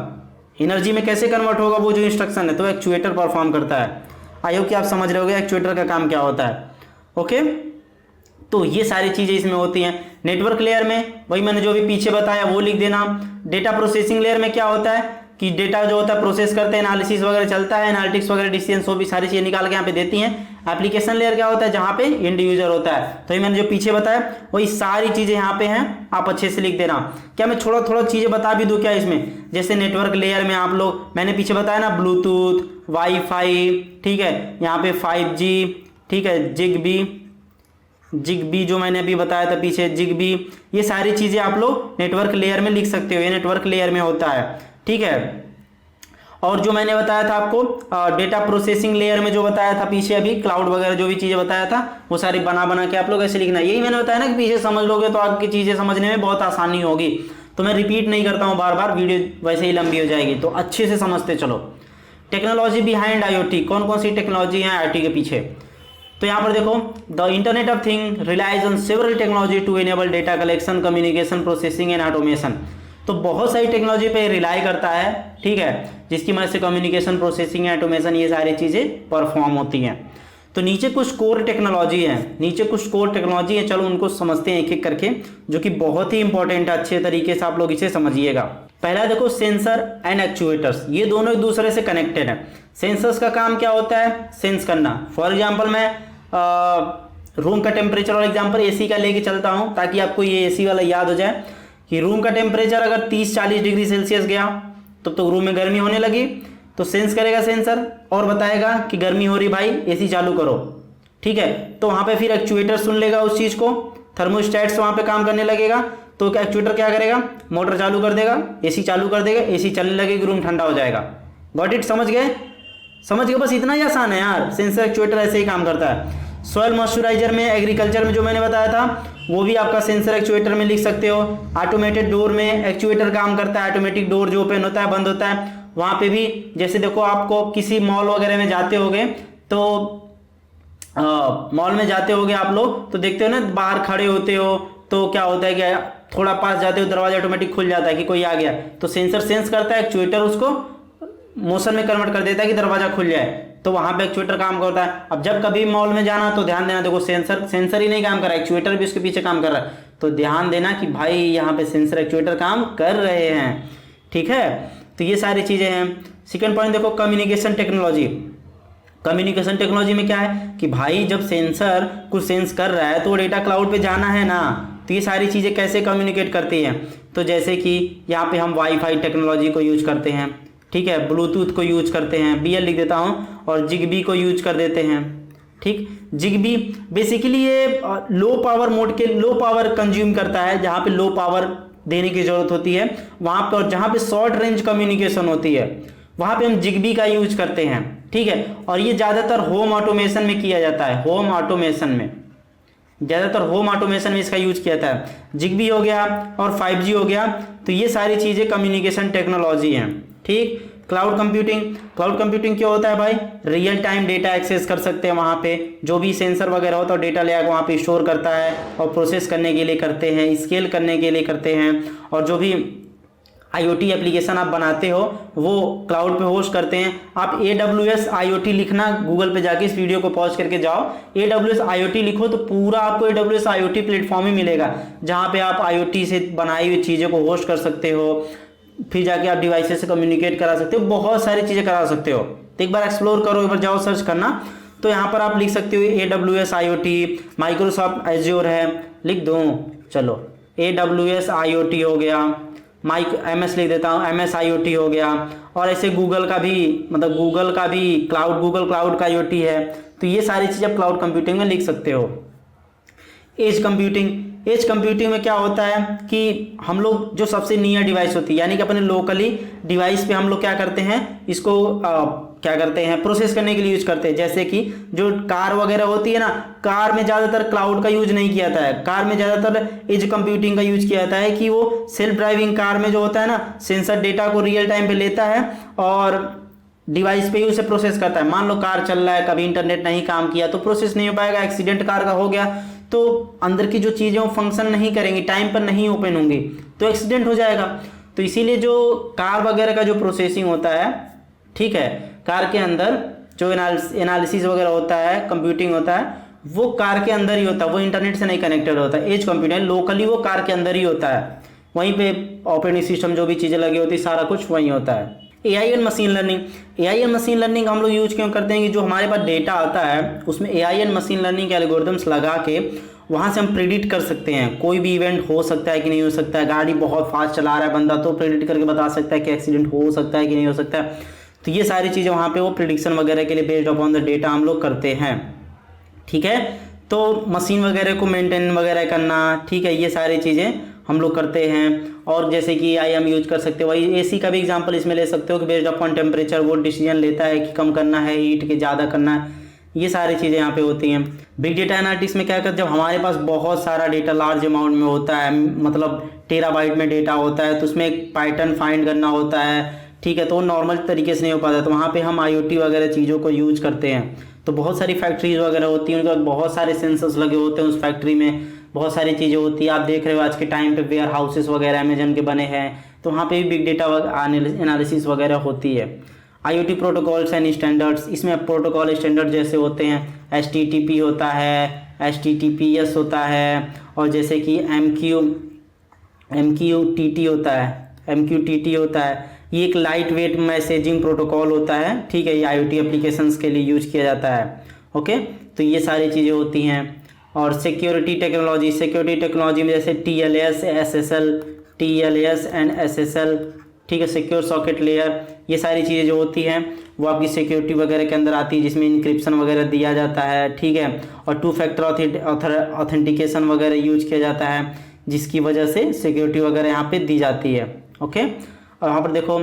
एनर्जी में कैसे कन्वर्ट होगा, वो जो इंस्ट्रक्शन है, तो एक्चुएटर परफॉर्म करता है। आई होप कि आप समझ रहे होगे एक्चुएटर का काम क्या होता है। ओके, तो ये सारी चीजें इसमें होती हैं। नेटवर्क लेयर में वही मैंने जो भी पीछे बताया वो लिख देना। डेटा प्रोसेसिंग लेयर में क्या होता है कि डेटा जो होता है प्रोसेस करते हैं, एनालिसिस वगैरह चलता है, एनालिटिक्स वगैरह, डिसीजन, वो भी सारी चीजें निकाल के यहाँ पे देती हैं। एप्लीकेशन लेयर क्या होता है, जहाँ पे एंड यूजर होता है। तो ये मैंने जो पीछे बताया वही सारी चीजें यहाँ पे हैं, आप अच्छे से लिख देना। क्या मैं थोड़ा चीजें बता भी दूं क्या इसमें, जैसे नेटवर्क लेयर में आप लोग, मैंने पीछे बताया ना, ब्लूटूथ, वाईफाई, ठीक है, यहाँ पे 5G, ठीक है, जिगबी जो मैंने अभी बताया था पीछे, जिगबी, ये सारी चीजें आप लोग नेटवर्क लेयर में लिख सकते हो, ये नेटवर्क लेयर में होता है, ठीक है। और जो मैंने बताया था आपको डेटा प्रोसेसिंग लेयर में जो बताया था पीछे अभी, क्लाउड वगैरह जो भी चीजें बताया था, वो सारी बना के आप लोग ऐसे लिखना। यही मैंने बताया ना कि पीछे समझ लोगे तो आपकी चीजें समझने में बहुत आसानी होगी। तो मैं रिपीट नहीं करता हूँ बार बार, वीडियो वैसे ही लंबी हो जाएगी, तो अच्छे से समझते चलो। टेक्नोलॉजी बिहाइंड IoT, कौन कौन सी टेक्नोलॉजी है IoT के पीछे। तो यहाँ पर देखो, the internet of thing relies on several technology to enable data collection, communication, processing and automation. तो बहुत सारी टेक्नोलॉजी पे रिलाई करता है, ठीक है, जिसकी मदद से कम्युनिकेशन, प्रोसेसिंग, ऑटोमेशन ये सारी चीज़ें परफॉर्म होती हैं। तो नीचे कुछ कोर टेक्नोलॉजी है, चलो उनको समझते हैं एक एक करके, जो कि बहुत ही इंपॉर्टेंट है। अच्छे तरीके से आप लोग इसे समझिएगा। पहला देखो, सेंसर एंड एक्चुएटर्स, ये दोनों एक दूसरे से कनेक्टेड है। सेंसर्स का काम क्या होता है? सेंस करना। फॉर एग्जाम्पल मैं रूम का टेम्परेचर और एग्जाम्पल एसी का लेके चलता हूँ, ताकि आपको ये एसी वाला याद हो जाए कि रूम का टेम्परेचर अगर 30-40 डिग्री सेल्सियस गया तो रूम में गर्मी होने लगी, तो सेंस करेगा सेंसर और बताएगा कि गर्मी हो रही भाई, एसी चालू करो, ठीक है। तो वहाँ पे फिर एक्चुएटर सुन लेगा उस चीज़ को, थर्मोस्टेट्स वहाँ पे काम करने लगेगा, तो एक्चुएटर क्या करेगा? मोटर चालू कर देगा, एसी चालू कर देगा, एसी चलने लगेगी, रूम ठंडा हो जाएगा। Got it? समझ गए? बस इतना ही आसान है यार। सेंसर एक्चुएटर ऐसे ही काम करता है। सॉइल मॉइस्चराइजर में, एग्रीकल्चर में जो मैंने बताया था, वो भी आपका सेंसर एक्चुएटर में लिख सकते हो। ऑटोमेटेड डोर में एक्चुएटर काम करता है। ऑटोमेटिक डोर जो ओपन होता है, बंद होता है, वहाँ पे भी जैसे देखो, आपको किसी मॉल वगैरह में जाते होगे तो मॉल में जाते होगे आप लोग, तो देखते हो ना, बाहर खड़े होते हो तो क्या होता है कि थोड़ा पास जाते हो, दरवाजा ऑटोमेटिक खुल जाता है कि कोई आ गया, तो सेंसर सेंस करता है, एक्चुएटर उसको मोशन में कन्वर्ट कर देता है कि दरवाजा खुल जाए, तो वहाँ पे एक्चुएटर काम करता है। अब जब कभी मॉल में जाना तो ध्यान देना, देखो सेंसर ही नहीं काम कर रहा है, एक्चुएटर भी उसके पीछे काम कर रहा है, तो ध्यान देना कि भाई यहाँ पे सेंसर एक्चुएटर काम कर रहे हैं, ठीक है। तो ये सारी चीज़ें हैं। सेकेंड पॉइंट देखो, कम्युनिकेशन टेक्नोलॉजी। कम्युनिकेशन टेक्नोलॉजी में क्या है कि भाई जब सेंसर कुछ सेंस कर रहा है तो वो डेटा क्लाउड पे जाना है ना, तो ये सारी चीज़ें कैसे कम्युनिकेट करती हैं? तो जैसे कि यहाँ पे हम वाईफाई टेक्नोलॉजी को यूज करते हैं, ठीक है, ब्लूटूथ को यूज करते हैं, BL लिख देता हूँ, और जिगबी को यूज कर देते हैं, ठीक। जिगबी बेसिकली ये लो पावर मोड के, लो पावर कंज्यूम करता है, जहाँ पे लो पावर देने की जरूरत होती है वहाँ पर, और जहाँ पे शॉर्ट रेंज कम्युनिकेशन होती है वहाँ पे हम जिगबी का यूज करते हैं, ठीक है। और ये ज़्यादातर होम ऑटोमेशन में किया जाता है, होम ऑटोमेशन में, ज़्यादातर होम ऑटोमेशन में इसका यूज किया जाता है। जिगबी हो गया और 5G हो गया, तो ये सारी चीज़ें कम्युनिकेशन टेक्नोलॉजी हैं, ठीक। क्लाउड कंप्यूटिंग क्या होता है भाई? रियल टाइम डेटा एक्सेस कर सकते हैं, वहाँ पे जो भी सेंसर वगैरह होता है डेटा ले आकर वहाँ पे स्टोर करता है, और प्रोसेस करने के लिए करते हैं, स्केल करने के लिए करते हैं, और जो भी IoT एप्लीकेशन आप बनाते हो वो क्लाउड पे होस्ट करते हैं। आप AWS IoT लिखना, गूगल पे जाके इस वीडियो को पॉज करके जाओ, AWS IoT लिखो तो पूरा आपको AWS IoT प्लेटफॉर्म ही मिलेगा, जहाँ पे आप IoT से बनाई हुई चीज़ों को होस्ट कर सकते हो, फिर जाके आप डिवाइसेस से कम्युनिकेट करा सकते हो, बहुत सारी चीज़ें करा सकते हो। तो एक बार एक्सप्लोर करो, एक बार जाओ सर्च करना, तो यहाँ पर आप लिख सकते हो AWS IoT, माइक्रोसॉफ्ट एज्योर है, लिख दो, चलो AWS IoT हो गया, MS लिख देता हूँ, MS IoT हो गया, और ऐसे गूगल का भी, मतलब गूगल का भी क्लाउड, गूगल क्लाउड का IoT है, तो ये सारी चीज़ आप क्लाउड कंप्यूटिंग में लिख सकते हो। एज कंप्यूटिंग में क्या होता है कि हम लोग जो सबसे नियर डिवाइस होती है, यानी कि अपने लोकली डिवाइस पे हम लोग क्या करते हैं, इसको क्या करते हैं, प्रोसेस करने के लिए यूज करते हैं। जैसे कि जो कार वगैरह होती है ना, कार में ज़्यादातर क्लाउड का यूज नहीं किया जाता है, कार में ज़्यादातर एज कंप्यूटिंग का यूज किया जाता है, कि वो सेल्फ ड्राइविंग कार में जो होता है ना, सेंसर डेटा को रियल टाइम पे लेता है और डिवाइस पे ही उसे प्रोसेस करता है। मान लो कार चल रहा है, कभी इंटरनेट नहीं काम किया तो प्रोसेस नहीं हो पाएगा, एक्सीडेंट कार का हो गया तो अंदर की जो चीज़ें वो फंक्शन नहीं करेंगी, टाइम पर नहीं ओपन होंगी, तो एक्सीडेंट हो जाएगा। तो इसीलिए जो कार वगैरह का जो प्रोसेसिंग होता है, ठीक है, कार के अंदर जो एनालिसिस वगैरह होता है, कंप्यूटिंग होता है, वो कार के अंदर ही होता है, वो इंटरनेट से नहीं कनेक्टेड होता है। एज कंप्यूटिंग लोकली वो कार के अंदर ही होता है, वहीं पे ऑपरेटिंग सिस्टम जो भी चीज़ें लगी होती है सारा कुछ वहीं होता है। AI एंड मशीन लर्निंग हम लोग यूज क्यों करते हैं कि जो हमारे पास डेटा आता है उसमें AI एंड मशीन लर्निंग के एल्गोरिथम्स लगा के वहाँ से हम प्रिडिक्ट कर सकते हैं कोई भी इवेंट हो सकता है कि नहीं हो सकता है। गाड़ी बहुत फास्ट चला रहा है बंदा तो प्रिडिक्ट करके बता सकता है कि एक्सीडेंट हो सकता है कि नहीं हो सकता है। तो ये सारी चीज़ें वहाँ पे वो प्रिडिक्शन वगैरह के लिए बेस्ड अपॉन द डेटा हम लोग करते हैं, ठीक है। तो मशीन वगैरह को मेंटेन वगैरह करना, ठीक है, ये सारी चीज़ें हम लोग करते हैं। और जैसे कि IM यूज कर सकते हो, वही AC का भी एग्जांपल इसमें ले सकते हो कि बेस्ड अपॉन टेम्परेचर वो डिसीजन लेता है कि कम करना है हीट के ज़्यादा करना है, ये सारी चीज़ें यहाँ पे होती हैं। बिग डेटा एनालिटिक्स में क्या करते हैं, जब हमारे पास बहुत सारा डेटा लार्ज अमाउंट में होता है, मतलब टेराबाइट में डेटा होता है, तो उसमें एक पैटर्न फाइंड करना होता है, ठीक है, तो नॉर्मल तरीके से नहीं हो पाता, तो वहाँ पे हम IoT वगैरह चीज़ों को यूज करते हैं। तो बहुत सारी फैक्ट्रीज वगैरह होती हैं, उनके बाद बहुत सारे सेंसर्स लगे होते हैं उस फैक्ट्री में, बहुत सारी चीज़ें होती है। आप देख रहे हो आज के टाइम पे वेयर हाउसेस वगैरह अमेजन के बने हैं, तो वहाँ पे भी बिग डेटा एनालिसिस वगैरह होती है। IoT प्रोटोकॉल्स एंड स्टैंडर्ड्स, इसमें प्रोटोकॉल स्टैंडर्ड जैसे होते हैं HTTP होता है, HTTPS होता है, और जैसे कि MQTT होता है। ये एक लाइट वेट मैसेजिंग प्रोटोकॉल होता है, ठीक है, ये IoT एप्लीकेशंस के लिए यूज किया जाता है। ओके, तो ये सारी चीज़ें होती हैं। और सिक्योरिटी टेक्नोलॉजी में जैसे TLS एंड SSL, ठीक है, सिक्योर सॉकेट लेयर, ये सारी चीज़ें जो होती हैं वो आपकी सिक्योरिटी वगैरह के अंदर आती है, जिसमें इंक्रिप्शन वगैरह दिया जाता है, ठीक है, और 2 फैक्टर ऑथेंटिकेशन वगैरह यूज किया जाता है, जिसकी वजह से सिक्योरिटी वगैरह यहाँ पे दी जाती है। ओके, और यहाँ पर देखो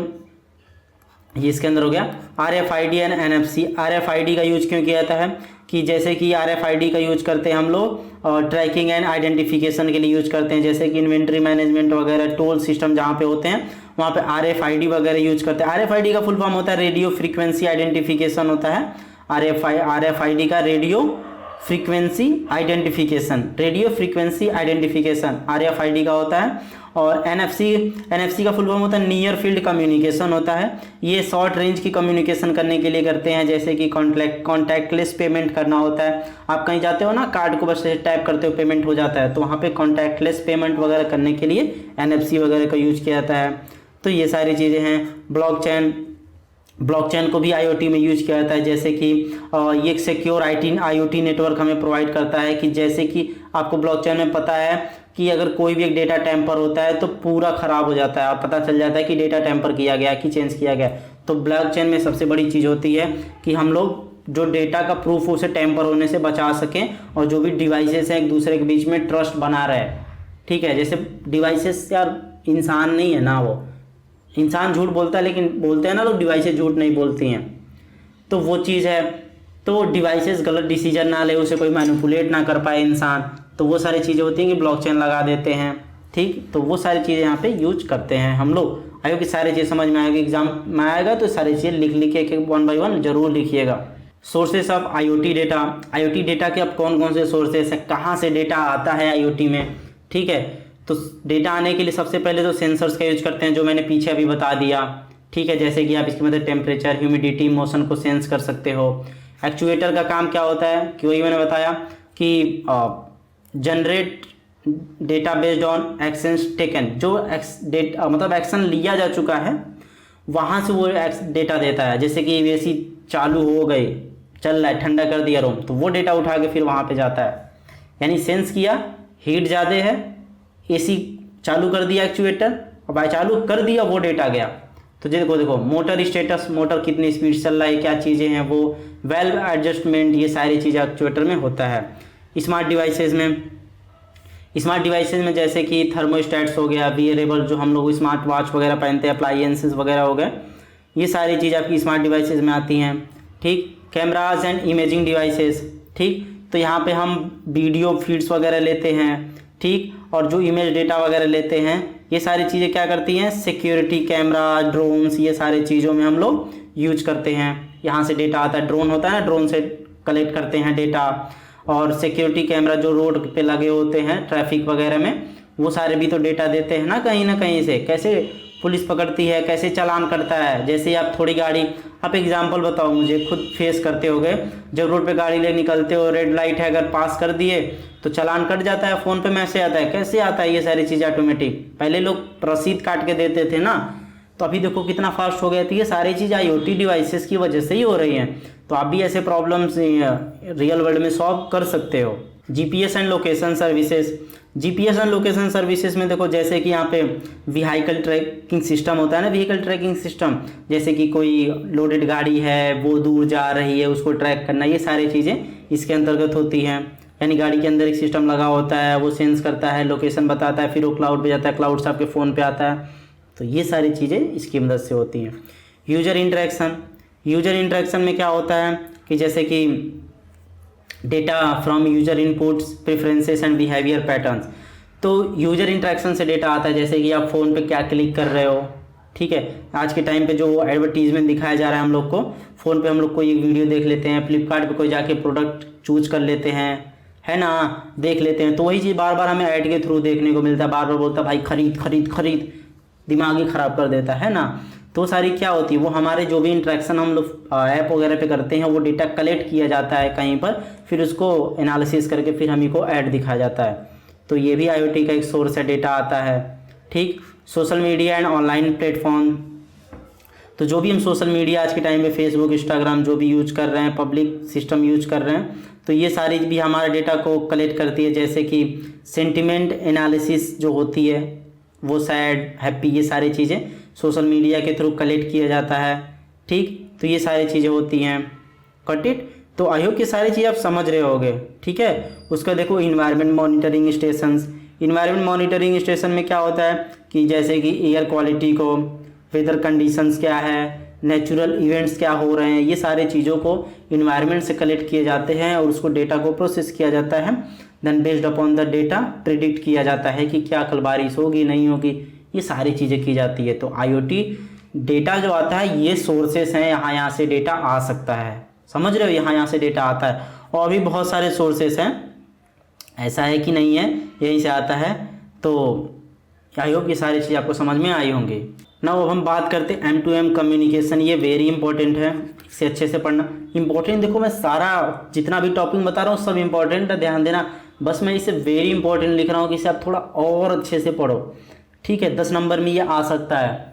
ये इसके अंदर हो गया RFID एंड NFC। RFID का यूज क्यों किया जाता है कि जैसे कि RFID का यूज करते हैं हम लोग और ट्रैकिंग एंड आइडेंटिफिकेशन के लिए यूज करते हैं, जैसे कि इन्वेंट्री मैनेजमेंट वगैरह टोल सिस्टम जहाँ पे होते हैं वहाँ पे RFID वगैरह यूज करते हैं। RFID का फुल फॉर्म होता है रेडियो फ्रीक्वेंसी आइडेंटिफिकेशन होता है। RFID का रेडियो फ्रीक्वेंसी आइडेंटिफिकेशन RFID का होता है। और NFC का फुल फॉर्म होता है नियर फील्ड कम्युनिकेशन होता है। ये शॉर्ट रेंज की कम्युनिकेशन करने के लिए करते हैं, जैसे कि कॉन्टैक्टलेस पेमेंट करना होता है। आप कहीं जाते हो ना, कार्ड को बस टैप करते हो पेमेंट हो जाता है, तो वहाँ पे कॉन्टैक्टलेस पेमेंट वगैरह करने के लिए NFC वगैरह का यूज किया जाता है। तो ये सारी चीज़ें हैं। ब्लॉकचेन को भी IoT में यूज किया जाता है, जैसे कि ये एक सिक्योर IoT नेटवर्क हमें प्रोवाइड करता है कि जैसे कि आपको ब्लॉकचेन में पता है कि अगर कोई भी एक डेटा टैंपर होता है तो पूरा ख़राब हो जाता है, पता चल जाता है कि डेटा टैंपर किया गया कि चेंज किया गया। तो ब्लॉकचेन में सबसे बड़ी चीज़ होती है कि हम लोग जो डेटा का प्रूफ उसे टैंपर होने से बचा सकें, और जो भी डिवाइसेस हैं एक दूसरे के बीच में ट्रस्ट बना रहे, ठीक है। जैसे डिवाइसेस यार इंसान नहीं है ना, वो इंसान झूठ बोलता है, लेकिन बोलते हैं ना लोग डिवाइसेस झूठ नहीं बोलती हैं, तो वो चीज़ है। तो डिवाइसेस गलत डिसीजन ना ले, उसे कोई मैनिपुलेट ना कर पाए इंसान, तो वो सारी चीज़ें होती हैं कि ब्लॉकचेन लगा देते हैं, ठीक। तो वो सारी चीज़ें यहाँ पे यूज करते हैं हम लोग। आयो कि सारी चीज़ समझ में आएगी, एग्जाम में आएगा तो सारी चीज़ें लिख के 1 बाय 1 जरूर लिखिएगा। सोर्सेस ऑफ IoT डेटा के अब कौन कौन से सोर्सेस हैं, कहाँ से डेटा आता है IoT में, ठीक है। तो डेटा आने के लिए सबसे पहले तो सेंसर्स का यूज करते हैं, जो मैंने पीछे अभी बता दिया, ठीक है। जैसे कि आप इसकी मदद टेम्परेचर, ह्यूमिडिटी, मोशन को सेंस कर सकते हो। एक्चुएटर का काम क्या होता है कि वही मैंने बताया कि generate data based on actions taken, जो मतलब एक्शन लिया जा चुका है वहाँ से वो डेटा देता है। जैसे कि AC चालू हो गई, चल रहा है, ठंडा कर दिया रूम, तो वो डेटा उठा के फिर वहाँ पे जाता है। यानी सेंस किया हीट ज़्यादा है, AC चालू कर दिया एक्चुएटर, और बाय चालू कर दिया वो डेटा गया। तो देखो मोटर स्टेटस, मोटर कितनी स्पीड चल रहा है, क्या चीज़ें हैं वो, वेल्व एडजस्टमेंट, ये सारी चीज़ें एक्चुएटर में होता है। स्मार्ट डिवाइसेज में जैसे कि थर्मोस्टेट्स हो गया, वियरेबल जो हम लोग स्मार्ट वॉच वगैरह पहनते हैं, अप्लायंसेस वगैरह हो गए, ये सारी चीज़ आपकी स्मार्ट डिवाइसेज में आती हैं, ठीक। कैमराज एंड इमेजिंग डिवाइसेस, ठीक। तो यहाँ पे हम वीडियो फीड्स वगैरह लेते हैं, ठीक, और जो इमेज डेटा वगैरह लेते हैं, ये सारी चीज़ें क्या करती हैं, सिक्योरिटी कैमरा, ड्रोन्स, ये सारी चीज़ों में हम लोग यूज करते हैं। यहाँ से डेटा आता है, ड्रोन होता है ना, ड्रोन से कलेक्ट करते हैं डेटा। और सिक्योरिटी कैमरा जो रोड पे लगे होते हैं ट्रैफिक वगैरह में, वो सारे भी तो डेटा देते हैं ना कहीं से। कैसे पुलिस पकड़ती है, कैसे चालान करता है। जैसे आप थोड़ी गाड़ी, आप एग्जांपल बताओ मुझे, खुद फेस करते होगे, जब रोड पे गाड़ी ले निकलते हो, रेड लाइट है, अगर पास कर दिए तो चालान कट जाता है, फ़ोन पे मैसेज आता है, कैसे आता है ये सारी चीज़ ऑटोमेटिक। पहले लोग रसीद काट के देते थे ना, तो अभी देखो कितना फास्ट हो गया। तो ये सारी चीज़ IoT डिवाइसेस की वजह से ही हो रही हैं। तो आप भी ऐसे प्रॉब्लम्स रियल वर्ल्ड में सॉल्व कर सकते हो। GPS एंड लोकेशन सर्विसेज में देखो, जैसे कि यहाँ पे व्हीकल ट्रैकिंग सिस्टम होता है ना, व्हीकल ट्रैकिंग सिस्टम, जैसे कि कोई लोडेड गाड़ी है, वो दूर जा रही है, उसको ट्रैक करना, ये सारी चीज़ें इसके अंतर्गत होती हैं। यानी गाड़ी के अंदर एक सिस्टम लगा होता है, वो सेंस करता है, लोकेशन बताता है, फिर वो क्लाउड पे जाता है, क्लाउड से आपके फ़ोन पे आता है। तो ये सारी चीज़ें इसकी मदद से होती हैं। यूजर इंटरेक्शन में क्या होता है कि जैसे कि data from user inputs, preferences and behaviour patterns. तो यूजर इंटरेक्शन से डेटा आता है, जैसे कि आप फ़ोन पे क्या क्लिक कर रहे हो, ठीक है। आज के टाइम पे जो एडवर्टीजमेंट दिखाया जा रहा है हम लोग को, फ़ोन पे हम लोग कोई वीडियो देख लेते हैं, फ्लिपकार्ट पे कोई जाके प्रोडक्ट चूज कर लेते हैं, है ना, देख लेते हैं, तो वही चीज़ बार बार हमें ऐड के थ्रू देखने को मिलता है, बार बार बोलता है भाई खरीद खरीद खरीद, दिमाग ही ख़राब कर देता है ना। तो सारी क्या होती है, वो हमारे जो भी इंट्रैक्शन हम लोग ऐप वगैरह पे करते हैं वो डेटा कलेक्ट किया जाता है कहीं पर, फिर उसको एनालिसिस करके फिर हमें को ऐड दिखाया जाता है। तो ये भी IoT का एक सोर्स है, डेटा आता है। ठीक, social media and online platform, तो जो भी हम सोशल मीडिया आज के टाइम में फेसबुक, इंस्टाग्राम जो भी यूज कर रहे हैं, पब्लिक सिस्टम यूज कर रहे हैं, तो ये सारी भी हमारे डेटा को कलेक्ट करती है। जैसे कि सेंटिमेंट एनालिसिस जो होती है, वो सैड, हैप्पी, ये सारी चीज़ें सोशल मीडिया के थ्रू कलेक्ट किया जाता है। ठीक, तो ये सारी चीज़ें होती हैं। Got it. तो आई होप ये सारी चीज़ आप समझ रहे होगे। ठीक है। उसका देखो environment monitoring stations, environment monitoring station में क्या होता है कि जैसे कि एयर क्वालिटी को, वेदर कंडीशंस क्या है, नेचुरल इवेंट्स क्या हो रहे हैं, ये सारे चीज़ों को इन्वायरमेंट से कलेक्ट किए जाते हैं और उसको डेटा को प्रोसेस किया जाता है। Then based upon the data predict किया जाता है कि क्या कल बारिश होगी नहीं होगी, ये सारी चीज़ें की जाती है। तो IoT डेटा जो आता है ये सोर्सेस हैं, यहाँ से डेटा आ सकता है, समझ रहे हो, यहाँ से डेटा आता है। और भी बहुत सारे सोर्सेस हैं, ऐसा है कि नहीं है, यहीं से आता है। तो आई होप ये सारी चीज़ आपको समझ में आई होंगी ना। अब हम बात करते हैं M2M कम्युनिकेशन, ये वेरी इंपॉर्टेंट है, इसे अच्छे से पढ़ना। इंपॉर्टेंट देखो, मैं सारा जितना भी टॉपिक बता रहा हूँ सब इंपॉर्टेंट है, ध्यान देना। बस मैं इसे वेरी इंपॉर्टेंट लिख रहा हूँ कि इसे आप थोड़ा और अच्छे से पढ़ो। ठीक है, 10 नंबर में ये आ सकता है।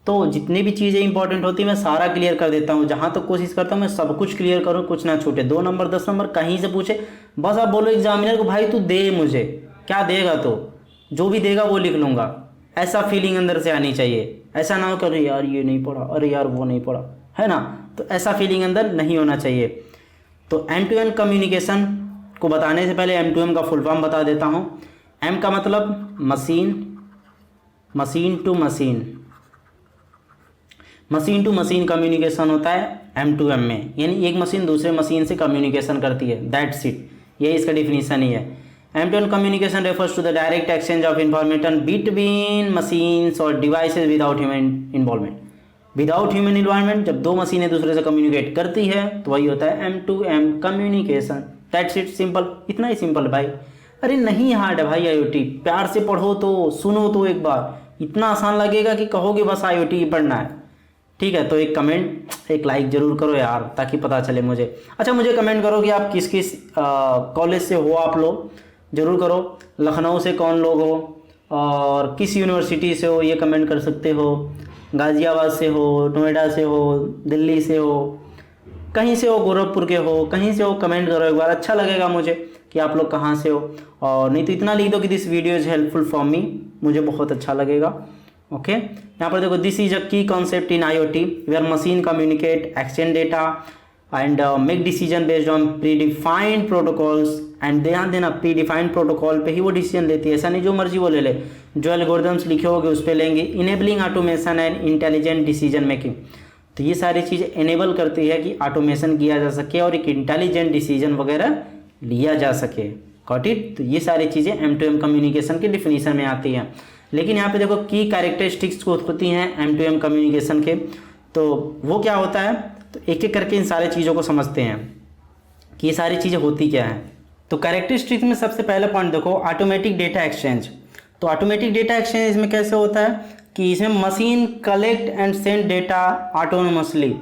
तो जितनी भी चीज़ें इंपॉर्टेंट होती है मैं सारा क्लियर कर देता हूँ, जहाँ तक तो कोशिश करता हूँ मैं सब कुछ क्लियर करूँ, कुछ ना छूटे। 2 नंबर 10 नंबर कहीं से पूछे, बस आप बोलो एग्जामिनर को भाई तू दे, मुझे क्या देगा, तो जो भी देगा वो लिख लूँगा, ऐसा फीलिंग अंदर से आनी चाहिए। ऐसा ना हो कि अरे यार ये नहीं पढ़ा, अरे यार वो नहीं पढ़ा, है ना, तो ऐसा फीलिंग अंदर नहीं होना चाहिए। तो M2M कम्युनिकेशन को बताने से पहले M2M का फुल फॉर्म बता देता हूँ। M का मतलब machine, machine to machine, machine to machine communication होता है M2M में, यानी एक मशीन दूसरे मशीन से कम्युनिकेशन करती है, दैट्स इट, यही इसका डिफिनीशन ही है। M2M communication refers to the direct exchange of information between machines or devices without human involvement. Without human involvement, जब 2 मशीनें दूसरे से कम्युनिकेट करती है तो वही होता है M2M communication, that's it, simple, इतना ही सिंपल भाई। अरे नहीं हार्ड है भाई IoT, प्यार से पढ़ो तो, सुनो तो एक बार, इतना आसान लगेगा कि कहोगे बस IoT ही पढ़ना है। ठीक है, तो एक कमेंट, एक लाइक ज़रूर करो यार, ताकि पता चले मुझे। अच्छा, मुझे कमेंट करो कि आप किस किस कॉलेज से हो आप लोग, ज़रूर करो। लखनऊ से कौन लोग हो और किस यूनिवर्सिटी से हो, ये कमेंट कर सकते हो। गाज़ियाबाद से हो, नोएडा से हो, दिल्ली से हो, कहीं से हो, गोरखपुर के हो, कहीं से हो, कमेंट करो एक बार, अच्छा लगेगा मुझे कि आप लोग कहाँ से हो। और नहीं तो इतना लिख दो कि this video is helpful for me, मुझे बहुत अच्छा लगेगा। ओके, यहाँ पर देखो, this is a key concept in IoT where machine communicate, exchange data and make decision based on predefined protocols. And ध्यान देना, प्री डिफाइंड प्रोटोकॉल पे ही वो डिसीजन लेती है, ऐसा नहीं जो मर्जी वो ले ले, जो एल्गोरिथम्स लिखे होंगे उस पर लेंगे। Enabling automation and intelligent decision making, तो ये सारी चीज़ें इनेबल करती है कि ऑटोमेशन किया जा सके और एक इंटेलिजेंट डिसीजन वगैरह लिया जा सके। Got it. तो ये सारी चीज़ें M2M कम्युनिकेशन के डिफिनीशन में आती हैं। लेकिन यहाँ पे देखो की कैरेक्टरिस्टिक्स को होती हैं M2M कम्युनिकेशन के, तो वो क्या होता है, तो एक एक करके इन सारी चीज़ों को समझते हैं कि ये सारी चीज़ें होती क्या हैं। तो कैरेक्टरिस्टिक्स में सबसे पहला पॉइंट देखो, ऑटोमेटिक डेटा एक्सचेंज। तो ऑटोमेटिक डेटा एक्सचेंज इसमें कैसे होता है कि इसमें machine collect and send data autonomously,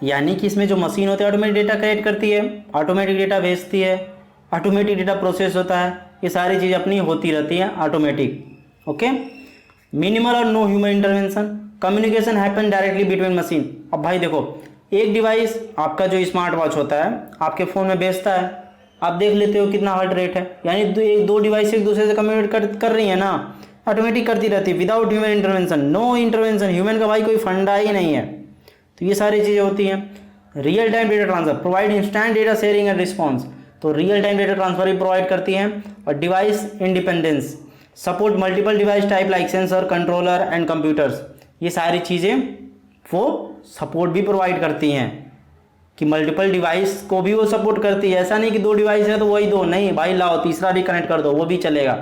यानी कि इसमें जो मशीन होती है ऑटोमेटिक डेटा कलेक्ट करती है, ऑटोमेटिक डेटा भेजती है, ऑटोमेटिक डेटा प्रोसेस होता है, ये सारी चीज़ अपनी होती रहती हैं ऑटोमेटिक। ओके, मिनिमल और no human intervention, communication happen directly between machine. अब भाई देखो, एक डिवाइस आपका जो स्मार्ट वॉच होता है आपके फ़ोन में भेजता है, आप देख लेते हो कितना हार्ट रेट है, यानी दो डिवाइस एक दूसरे से कम्युनिकेट कर रही है ना, ऑटोमेटिक करती रहती है without human intervention, no intervention, human का भाई कोई फंडा ही नहीं है। तो ये सारी चीज़ें होती हैं। Real time data transfer, provide instant data sharing and response, तो रियल टाइम डेटा ट्रांसफर भी प्रोवाइड करती हैं। और device independence, support multiple device type like sensor, controller and computers, ये सारी चीज़ें वो सपोर्ट भी प्रोवाइड करती हैं कि मल्टीपल डिवाइस को भी वो सपोर्ट करती है। ऐसा नहीं कि 2 डिवाइस है तो वही 2, नहीं भाई लाओ तीसरा भी कनेक्ट कर दो, वो भी चलेगा,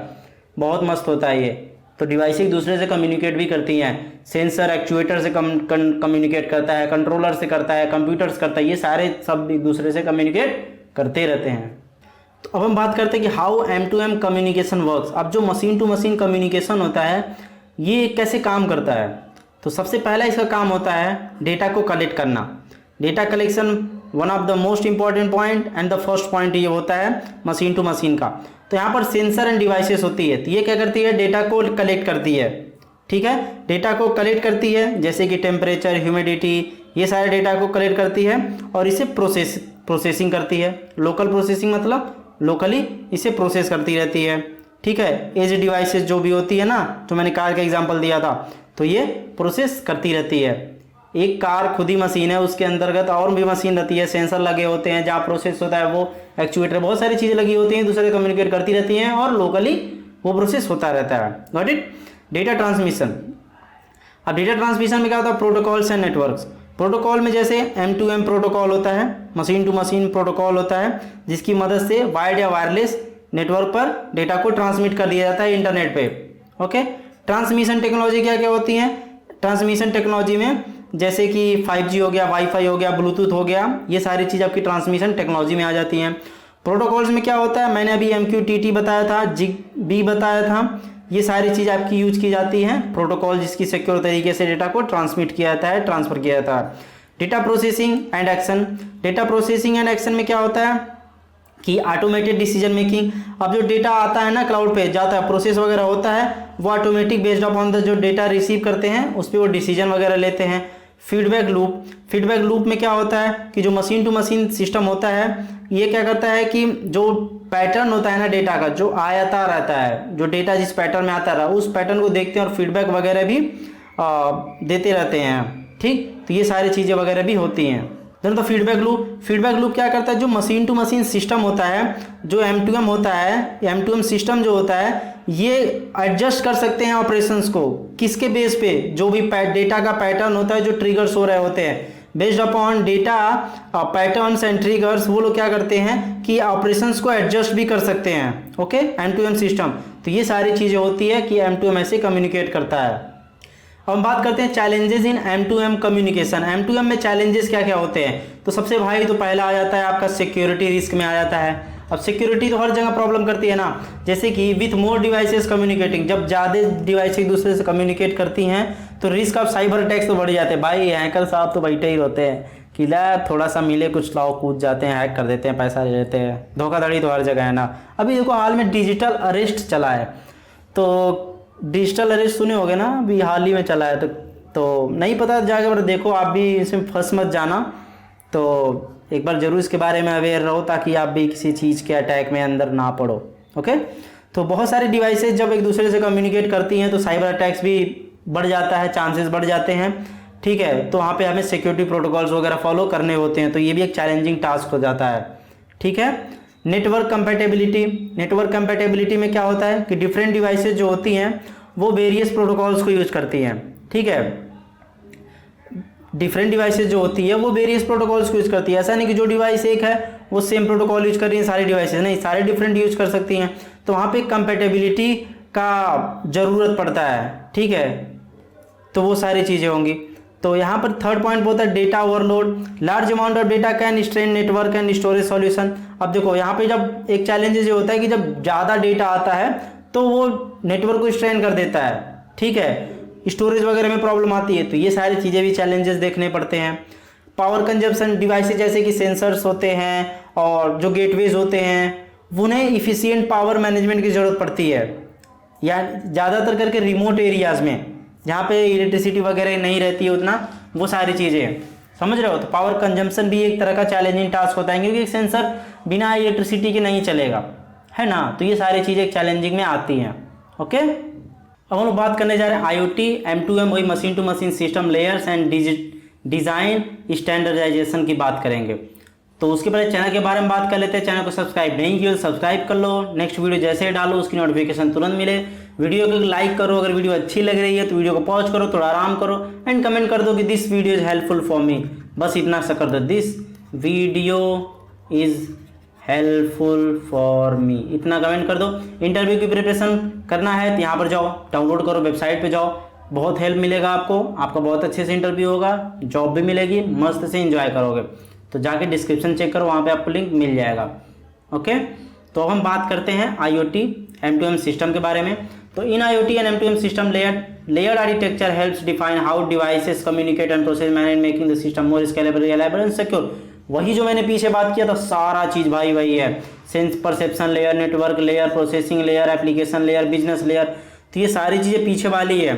बहुत मस्त होता है ये। तो डिवाइस एक दूसरे से कम्युनिकेट भी करती हैं। सेंसर एक्चुएटर से कम्युनिकेट करता है, कंट्रोलर से करता है, कंप्यूटर्स करता है, ये सारे सब एक दूसरे से कम्युनिकेट करते रहते हैं। तो अब हम बात करते हैं कि हाउ M2M कम्युनिकेशन वर्क्स। अब जो मशीन टू मशीन कम्युनिकेशन होता है ये कैसे काम करता है। तो सबसे पहला इसका काम होता है डेटा को कलेक्ट करना। Data collection one of the most important point and the first point ये होता है मशीन टू मशीन का। तो यहाँ पर सेंसर एंड डिवाइसेस होती है, तो ये क्या करती है, डेटा को कलेक्ट करती है। ठीक है, डेटा को कलेक्ट करती है, जैसे कि टेम्परेचर, ह्यूमिडिटी, ये सारे डेटा को कलेक्ट करती है और इसे प्रोसेसिंग करती है। लोकल प्रोसेसिंग मतलब लोकली इसे प्रोसेस करती रहती है। ठीक है, एज डिवाइसेस जो भी होती है ना, जो मैंने कार का एग्जांपल दिया था, तो ये प्रोसेस करती रहती है। एक कार खुद ही मशीन है, उसके अंतर्गत और भी मशीन रहती है, सेंसर लगे होते हैं, जहाँ प्रोसेस होता है वो एक्चुएटर, बहुत सारी चीज़ें लगी होती हैं, दूसरे से कम्युनिकेट करती रहती हैं और लोकली वो प्रोसेस होता रहता है। Got it. Data transmission. अब डेटा ट्रांसमिशन में क्या होता है, प्रोटोकॉल्स एंड नेटवर्क्स। प्रोटोकॉल में जैसे M2M प्रोटोकॉल होता है, मशीन टू मशीन प्रोटोकॉल होता है, जिसकी मदद से वायर्ड या वायरलेस नेटवर्क पर डेटा को ट्रांसमिट कर दिया जाता है इंटरनेट पे। ओके। ट्रांसमिशन टेक्नोलॉजी क्या क्या होती है, ट्रांसमिशन टेक्नोलॉजी में जैसे कि 5G हो गया, वाईफाई हो गया, ब्लूटूथ हो गया, ये सारी चीज़ आपकी ट्रांसमिशन टेक्नोलॉजी में आ जाती हैं। प्रोटोकॉल्स में क्या होता है, मैंने अभी MQTT बताया था, ZigBee बताया था, ये सारी चीज़ आपकी यूज की जाती हैं। प्रोटोकॉल जिसकी सिक्योर तरीके से डेटा को ट्रांसमिट किया जाता है, ट्रांसफ़र किया जाता है। Data processing and action. Data processing and action में क्या होता है कि ऑटोमेटेड डिसीजन मेकिंग। अब जो डेटा आता है ना क्लाउड पे जाता है, प्रोसेस वगैरह होता है, वो ऑटोमेटिक बेस्ड अपॉन द जो डेटा रिसीव करते हैं उस पर वो डिसीजन वगैरह लेते हैं। Feedback loop. फीडबैक लूप में क्या होता है कि जो मशीन टू मशीन सिस्टम होता है ये क्या करता है कि जो पैटर्न होता है ना डेटा का, जो आता रहता है, जो डेटा जिस पैटर्न में आता रहा उस पैटर्न को देखते हैं और फीडबैक वगैरह भी देते रहते हैं। ठीक, तो ये सारी चीज़ें वगैरह भी होती हैं। तो फीडबैक लूप क्या करता है, जो मशीन टू मशीन सिस्टम होता है, जो M2M होता है, M2M सिस्टम जो होता है, ये एडजस्ट कर सकते हैं ऑपरेशंस को। किसके बेस पे, जो भी डेटा का पैटर्न होता है, जो ट्रिगर्स हो रहे होते हैं, based upon data patterns and triggers, वो लोग क्या करते हैं कि ऑपरेशंस को एडजस्ट भी कर सकते हैं। Okay, M2M system. तो ये सारी चीज़ें होती है कि M2M ऐसे कम्युनिकेट करता है। अब हम बात करते हैं challenges in M2M communication. M2M में चैलेंजेस क्या क्या होते हैं। तो सबसे भाई तो पहला आ जाता है आपका सिक्योरिटी रिस्क में आ जाता है। अब सिक्योरिटी तो हर जगह प्रॉब्लम करती है ना, जैसे कि विथ मोर डिवाइसेस कम्युनिकेटिंग, जब ज़्यादा डिवाइस एक दूसरे से कम्युनिकेट करती हैं तो रिस्क ऑफ साइबर अटैक्स तो बढ़ जाते हैं। भाई हैकर साहब तो बैठे ही होते हैं कि ला थोड़ा सा मिले कुछ लाओ, कूद जाते हैं, हैक कर देते हैं, पैसा ले लेते हैं। धोखाधड़ी तो हर जगह है ना। अभी देखो हाल में डिजिटल अरेस्ट चला है, तो डिजिटल अरेस्ट सुने होगे ना, अभी हाल ही में चला है, तो नहीं पता जाकर देखो, आप भी इसमें फंस मत जाना। तो एक बार जरूर इसके बारे में अवेयर रहो ताकि आप भी किसी चीज़ के अटैक में अंदर ना पड़ो। ओके, तो बहुत सारे डिवाइसेस जब एक दूसरे से कम्युनिकेट करती हैं तो साइबर अटैक्स भी बढ़ जाता है, चांसेस बढ़ जाते हैं। ठीक है, तो वहाँ पे हमें सिक्योरिटी प्रोटोकॉल्स वगैरह फॉलो करने होते हैं, तो ये भी एक चैलेंजिंग टास्क हो जाता है। ठीक है। Network compatibility. नेटवर्क कंपैटिबिलिटी में क्या होता है कि डिफरेंट डिवाइसेस जो होती हैं वो वेरियस प्रोटोकॉल्स को यूज करती हैं। ठीक है, डिफरेंट डिवाइसेस जो होती है वो वेरियस प्रोटोकॉल्स को यूज करती है। ऐसा नहीं कि जो डिवाइस एक है वो सेम प्रोटोकॉल यूज कर रही है सारी डिवाइसेस, नहीं, सारे डिफरेंट यूज कर सकती हैं। तो वहाँ पे कंपैटिबिलिटी का ज़रूरत पड़ता है। ठीक है, तो वो सारी चीज़ें होंगी। तो यहाँ पर थर्ड पॉइंट होता है data overload. Large amount of data can strain network and storage solution. अब देखो यहाँ पे जब एक चैलेंज ये होता है कि जब ज़्यादा डेटा आता है तो वो नेटवर्क को स्ट्रेन कर देता है। ठीक है, स्टोरेज वगैरह में प्रॉब्लम आती है, तो ये सारी चीज़ें भी चैलेंजेस देखने पड़ते हैं। पावर कंजप्शन डिवाइसेस जैसे कि सेंसर्स होते हैं और जो गेटवेज होते हैं, उन्हें इफ़िशिएंट पावर मैनेजमेंट की ज़रूरत पड़ती है, या ज़्यादातर करके रिमोट एरियाज़ में जहाँ पे इलेक्ट्रिसिटी वगैरह नहीं रहती है उतना, वो सारी चीज़ें समझ रहे हो। तो पावर कंजम्पशन भी एक तरह का चैलेंजिंग टास्क होता है, क्योंकि एक सेंसर बिना इलेक्ट्रिसिटी के नहीं चलेगा, है ना। तो ये सारी चीज़ें चैलेंजिंग में आती हैं। ओके, अब हम लोग बात करने जा रहे हैं IoT M2M, वही machine to machine system layers and design standardisation की बात करेंगे। तो उसके पहले चैनल के बारे में बात कर लेते हैं। चैनल को सब्सक्राइब नहीं किया तो सब्सक्राइब कर लो, नेक्स्ट वीडियो जैसे ही डालो उसकी नोटिफिकेशन तुरंत मिले। वीडियो को लाइक करो, अगर वीडियो अच्छी लग रही है तो वीडियो को पॉज करो, थोड़ा आराम करो एंड कमेंट कर दो कि this video is helpful for me. बस इतना सा कर दो, this video is helpful for me, इतना कमेंट कर दो। इंटरव्यू की प्रिपरेशन करना है तो यहाँ पर जाओ, डाउनलोड करो, वेबसाइट पे जाओ, बहुत हेल्प मिलेगा आपको, आपका बहुत अच्छे से इंटरव्यू होगा, जॉब भी मिलेगी, मस्त से एंजॉय करोगे। तो जाके डिस्क्रिप्शन चेक करो, वहाँ पे आपको लिंक मिल जाएगा। ओके, तो अब हम बात करते हैं IoT M2M सिस्टम के बारे में। तो इन IoT and M2M system layered architecture helps define how devices communicate and process manage, making the system more scalable, reliable and secure। वही जो मैंने पीछे बात किया था, सारा चीज़ भाई वही है। Sense perception layer, network layer, processing layer, application layer, business layer, तो ये सारी चीज़ें पीछे वाली है।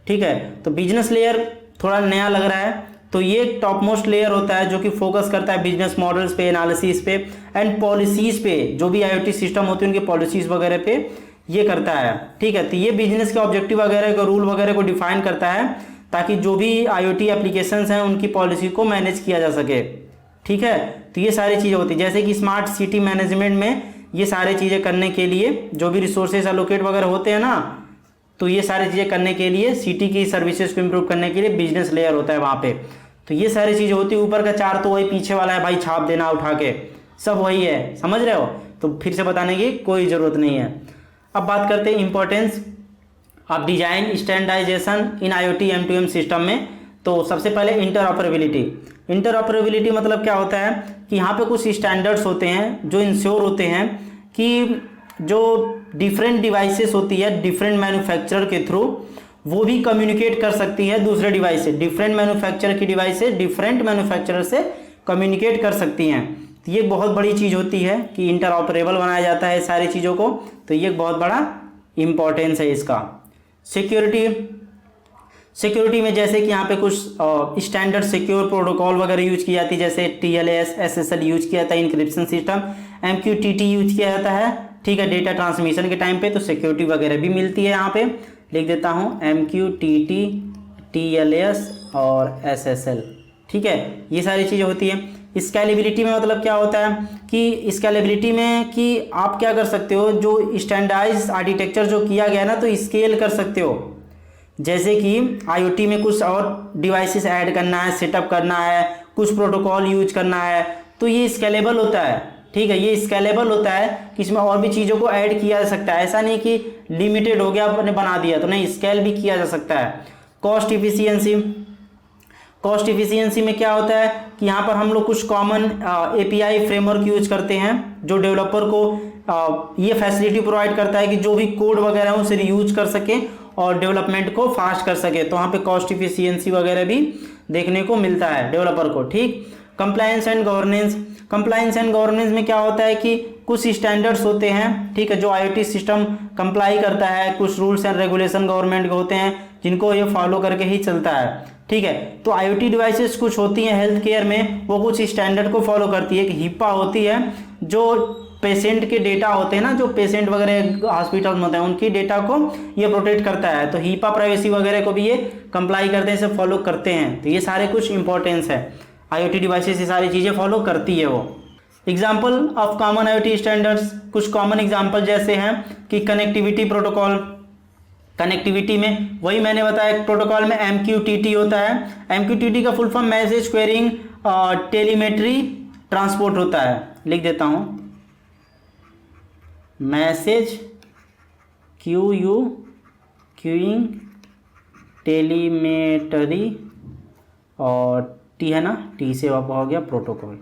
ठीक है, तो बिजनेस लेयर थोड़ा नया लग रहा है। तो ये टॉप मोस्ट लेयर होता है जो कि फोकस करता है बिजनेस मॉडल्स पे, एनालिसिस पे एंड पॉलिसीज़ पे। जो भी IoT सिस्टम होती है उनकी पॉलिसीज़ वगैरह पे ये करता है। ठीक है, तो ये बिजनेस के ऑब्जेक्टिव वगैरह को, रूल वगैरह को डिफाइन करता है ताकि जो भी IoT एप्लीकेशंस हैं उनकी पॉलिसी को मैनेज किया जा सके। ठीक है, तो ये सारी चीज़ें होती है, जैसे कि स्मार्ट सिटी मैनेजमेंट में ये सारी चीज़ें करने के लिए जो भी रिसोर्सेज एलोकेट वगैरह होते हैं ना, तो ये सारी चीज़ें करने के लिए, सिटी की सर्विसेज को इम्प्रूव करने के लिए बिजनेस लेयर होता है वहाँ पे। तो ये सारी चीज़ें होती है। ऊपर का चार तो वही पीछे वाला है भाई, छाप देना उठा के, सब वही है, समझ रहे हो। तो फिर से बताने की कोई ज़रूरत नहीं है। अब बात करते हैं importance of design standardisation in IoT M2M system में। तो सबसे पहले इंटरऑपरेबिलिटी। इंटरऑपरेबिलिटी मतलब क्या होता है कि यहाँ पे कुछ स्टैंडर्ड्स होते हैं जो इंश्योर होते हैं कि जो डिफरेंट डिवाइसेस होती है डिफरेंट मैन्युफैक्चरर के थ्रू, वो भी कम्युनिकेट कर सकती है दूसरे डिवाइस से। डिफरेंट मैन्युफैक्चरर की डिवाइस से डिफरेंट मैन्युफैक्चरर से कम्युनिकेट कर सकती हैं। तो ये बहुत बड़ी चीज़ होती है कि इंटरऑपरेबल बनाया जाता है सारी चीज़ों को। तो ये एक बहुत बड़ा इम्पोर्टेंस है इसका। सिक्योरिटी में जैसे कि यहाँ पे कुछ स्टैंडर्ड सिक्योर प्रोटोकॉल वगैरह यूज की जाती है, जैसे TLS SSL यूज किया जाता है, इंक्रिप्शन सिस्टम, MQTT यूज किया जाता है। ठीक है, डेटा ट्रांसमिशन के टाइम पे तो सिक्योरिटी वगैरह भी मिलती है। यहाँ पे लिख देता हूँ MQTT, TLS और SSL। ठीक है, ये सारी चीज़ें होती है। स्केलेबिलिटी में मतलब क्या होता है कि स्केलेबिलिटी में कि आप क्या कर सकते हो, जो स्टैंडर्डाइज आर्किटेक्चर जो किया गया ना, तो स्केल कर सकते हो। जैसे कि IoT में कुछ और डिवाइसेस ऐड करना है, सेटअप करना है, कुछ प्रोटोकॉल यूज करना है, तो ये स्केलेबल होता है। ठीक है, ये स्केलेबल होता है कि इसमें और भी चीज़ों को ऐड किया जा सकता है। ऐसा नहीं कि लिमिटेड हो गया, आपने बना दिया, तो नहीं, स्केल भी किया जा सकता है। कॉस्ट इफिशियंसी में क्या होता है कि यहाँ पर हम लोग कुछ कॉमन API फ्रेमवर्क यूज करते हैं जो डेवलपर को ये फैसिलिटी प्रोवाइड करता है कि जो भी कोड वगैरह है उसे रीयूज कर सके और डेवलपमेंट को फास्ट कर सके। तो वहाँ पे कॉस्ट इफिशियंसी वगैरह भी देखने को मिलता है डेवलपर को। ठीक, कंप्लायंस एंड गवर्नेंस में क्या होता है कि कुछ स्टैंडर्ड्स होते हैं, ठीक है, जो IoT सिस्टम कंप्लाई करता है। कुछ रूल्स एंड रेगुलेशन गवर्नमेंट के होते हैं जिनको ये फॉलो करके ही चलता है। ठीक है, तो IoT डिवाइसेस कुछ होती हैं हेल्थ केयर में, वो कुछ स्टैंडर्ड को फॉलो करती है। एक HIPAA होती है जो पेशेंट के डेटा होते हैं ना, जो पेशेंट वगैरह हॉस्पिटल में होते हैं उनकी डेटा को ये प्रोटेक्ट करता है। तो HIPAA प्राइवेसी वगैरह को भी ये कंप्लाई करते हैं, इसे फॉलो करते हैं। तो ये सारे कुछ इंपॉर्टेंस है, IoT डिवाइसेस ये सारी चीज़ें फॉलो करती है वो। Example of common IoT standards, कुछ कॉमन एग्जाम्पल जैसे हैं कि कनेक्टिविटी प्रोटोकॉल। कनेक्टिविटी में वही मैंने बताया, प्रोटोकॉल में MQTT होता है। MQTT का full form message quarrying telemetry transport होता है। लिख देता हूँ, मैसेज क्यूइंग टेलीमेट्री और T है ना, T से वापस हो गया प्रोटोकॉल,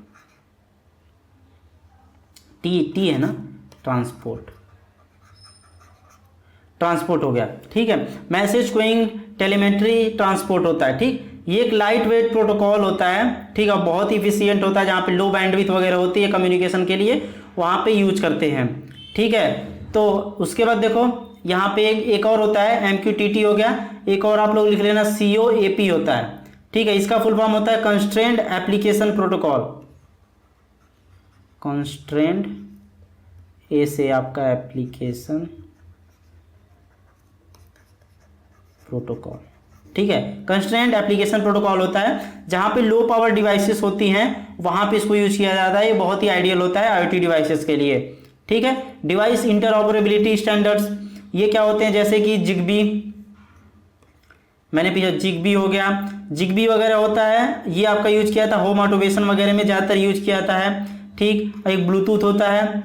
T है ना, ट्रांसपोर्ट हो गया। ठीक है, मैसेज क्यूइंग टेलीमेट्री ट्रांसपोर्ट होता है। ठीक, ये एक लाइट वेट प्रोटोकॉल होता है। ठीक है, बहुत इफिशियंट होता है। जहाँ पे लो बैंडविड्थ वगैरह होती है कम्युनिकेशन के लिए, वहाँ पे यूज करते हैं। ठीक है, तो उसके बाद देखो यहाँ पे एक और होता है, MQTT हो गया। एक और आप लोग लिख लेना, COAP होता है। ठीक है, इसका फुल फॉर्म होता है कंस्ट्रेंड एप्लीकेशन प्रोटोकॉल। कंस्ट्रेंड ए से आपका एप्लीकेशन प्रोटोकॉल। ठीक है, कंस्ट्रेंड एप्लीकेशन प्रोटोकॉल होता है जहां पे लो पावर डिवाइसेस होती हैं, वहां पे इसको यूज किया जाता है। ये बहुत ही आइडियल होता है IoT डिवाइसेस के लिए। ठीक है, डिवाइस इंटरऑपरेबिलिटी स्टैंडर्ड्स, ये क्या होते हैं, जैसे कि जिग्बी, मैंने पीछे जिग्बी हो गया, जिग्बी वगैरह होता है। ये आपका यूज किया था होम ऑटोमेशन वगैरह में ज़्यादातर यूज किया जाता है। ठीक। एक ब्लूटूथ होता है,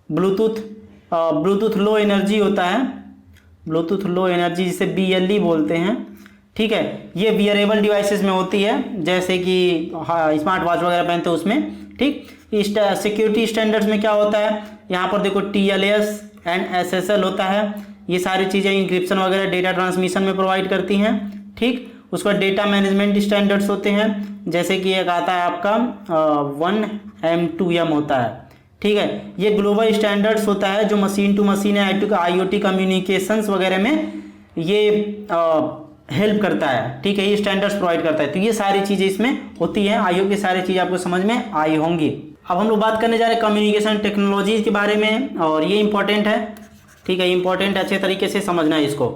ब्लूटूथ लो एनर्जी होता है, ब्लूटूथ लो एनर्जी जिसे BLE बोलते हैं, ठीक है। ये वियरेबल डिवाइसेस में होती है, जैसे कि स्मार्ट वॉच वगैरह पहनते हैं उसमें, ठीक। सिक्योरिटी स्टैंडर्ड्स में क्या होता है, यहाँ पर देखो TLS एंड SSL होता है, ये सारी चीज़ें इंक्रिप्शन वगैरह डेटा ट्रांसमिशन में प्रोवाइड करती हैं, ठीक। उसके बाद डेटा मैनेजमेंट स्टैंडर्ड्स होते हैं, जैसे कि एक आता है आपका 1M2M होता है, ठीक है। ये ग्लोबल स्टैंडर्ड्स होता है जो machine to machine IoT communications वगैरह में ये हेल्प करता है, ठीक है। ये स्टैंडर्ड्स प्रोवाइड करता है। तो ये सारी चीज़ें इसमें होती हैं। आई होप ये सारी चीज़ें आपको समझ में आई होंगी। अब हम लोग बात करने जा रहे हैं कम्युनिकेशन टेक्नोलॉजीज के बारे में, और ये इंपॉर्टेंट है, ठीक है। इंपॉर्टेंट अच्छे तरीके से समझना है इसको।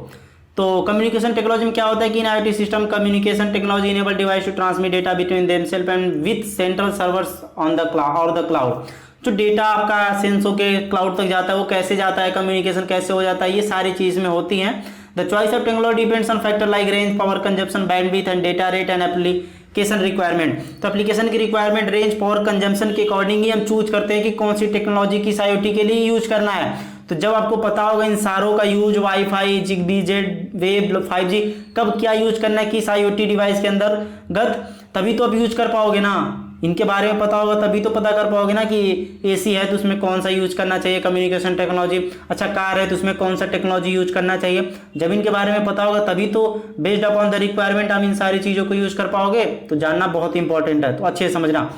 तो कम्युनिकेशन टेक्नोलॉजी में क्या होता है कि in IoT system communication technology enable device to transmit data between themselves and with central servers on the cloud. जो डेटा आपका सेंस होके क्लाउड तक जाता है वो कैसे जाता है, कम्युनिकेशन कैसे हो जाता है, ये सारी चीज़ में होती हैं। The choice of technology depends on factor like range, power consumption, bandwidth and data rate and application requirement. तो एप्लीकेशन की रिक्वायरमेंट, रेंज, पावर कंजम्पशन के अकॉर्डिंग ही हम चूज करते हैं कि कौन सी टेक्नोलॉजी किस IoT के लिए यूज करना है। तो जब आपको पता होगा इन सारों का use, wifi, Zigbee, Z wave, 5G कब क्या यूज करना है किस IoT डिवाइस के अंतर्गत, तभी तो आप यूज कर पाओगे ना। इनके बारे में पता होगा तभी तो पता कर पाओगे ना कि AC है तो उसमें कौन सा यूज करना चाहिए कम्युनिकेशन टेक्नोलॉजी, अच्छा कार है तो उसमें कौन सा टेक्नोलॉजी यूज करना चाहिए। जब इनके बारे में पता होगा तभी तो बेस्ड अपॉन द रिक्वायरमेंट आप इन सारी चीज़ों को यूज कर पाओगे। तो जानना बहुत इंपॉर्टेंट है, तो अच्छे से समझना।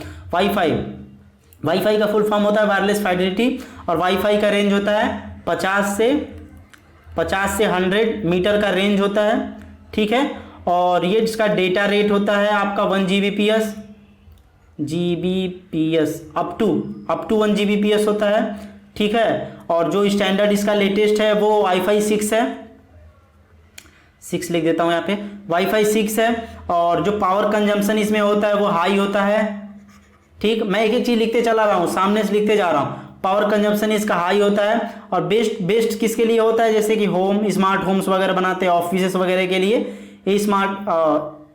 वाईफाई का फुल फॉर्म होता है वायरलेस फाइडेलिटी, और वाईफाई का रेंज होता है 50 से 100 मीटर का रेंज होता है, ठीक है। और ये जिसका डेटा रेट होता है आपका 1 Gbps अप टू 1 Gbps होता है, ठीक है। और जो स्टैंडर्ड इसका लेटेस्ट है वो वाईफाई 6 है, 6 लिख देता हूँ यहाँ पे, वाईफाई 6 है। और जो पावर कंजम्पशन इसमें होता है वो हाई होता है, ठीक। मैं एक एक चीज़ लिखते चला रहा हूँ, सामने से लिखते जा रहा हूँ। पावर कंजम्पशन इसका हाई होता है। और बेस्ट किसके लिए होता है, जैसे कि स्मार्ट होम्स वगैरह बनाते हैं, ऑफिसेस वगैरह के लिए ये स्मार्ट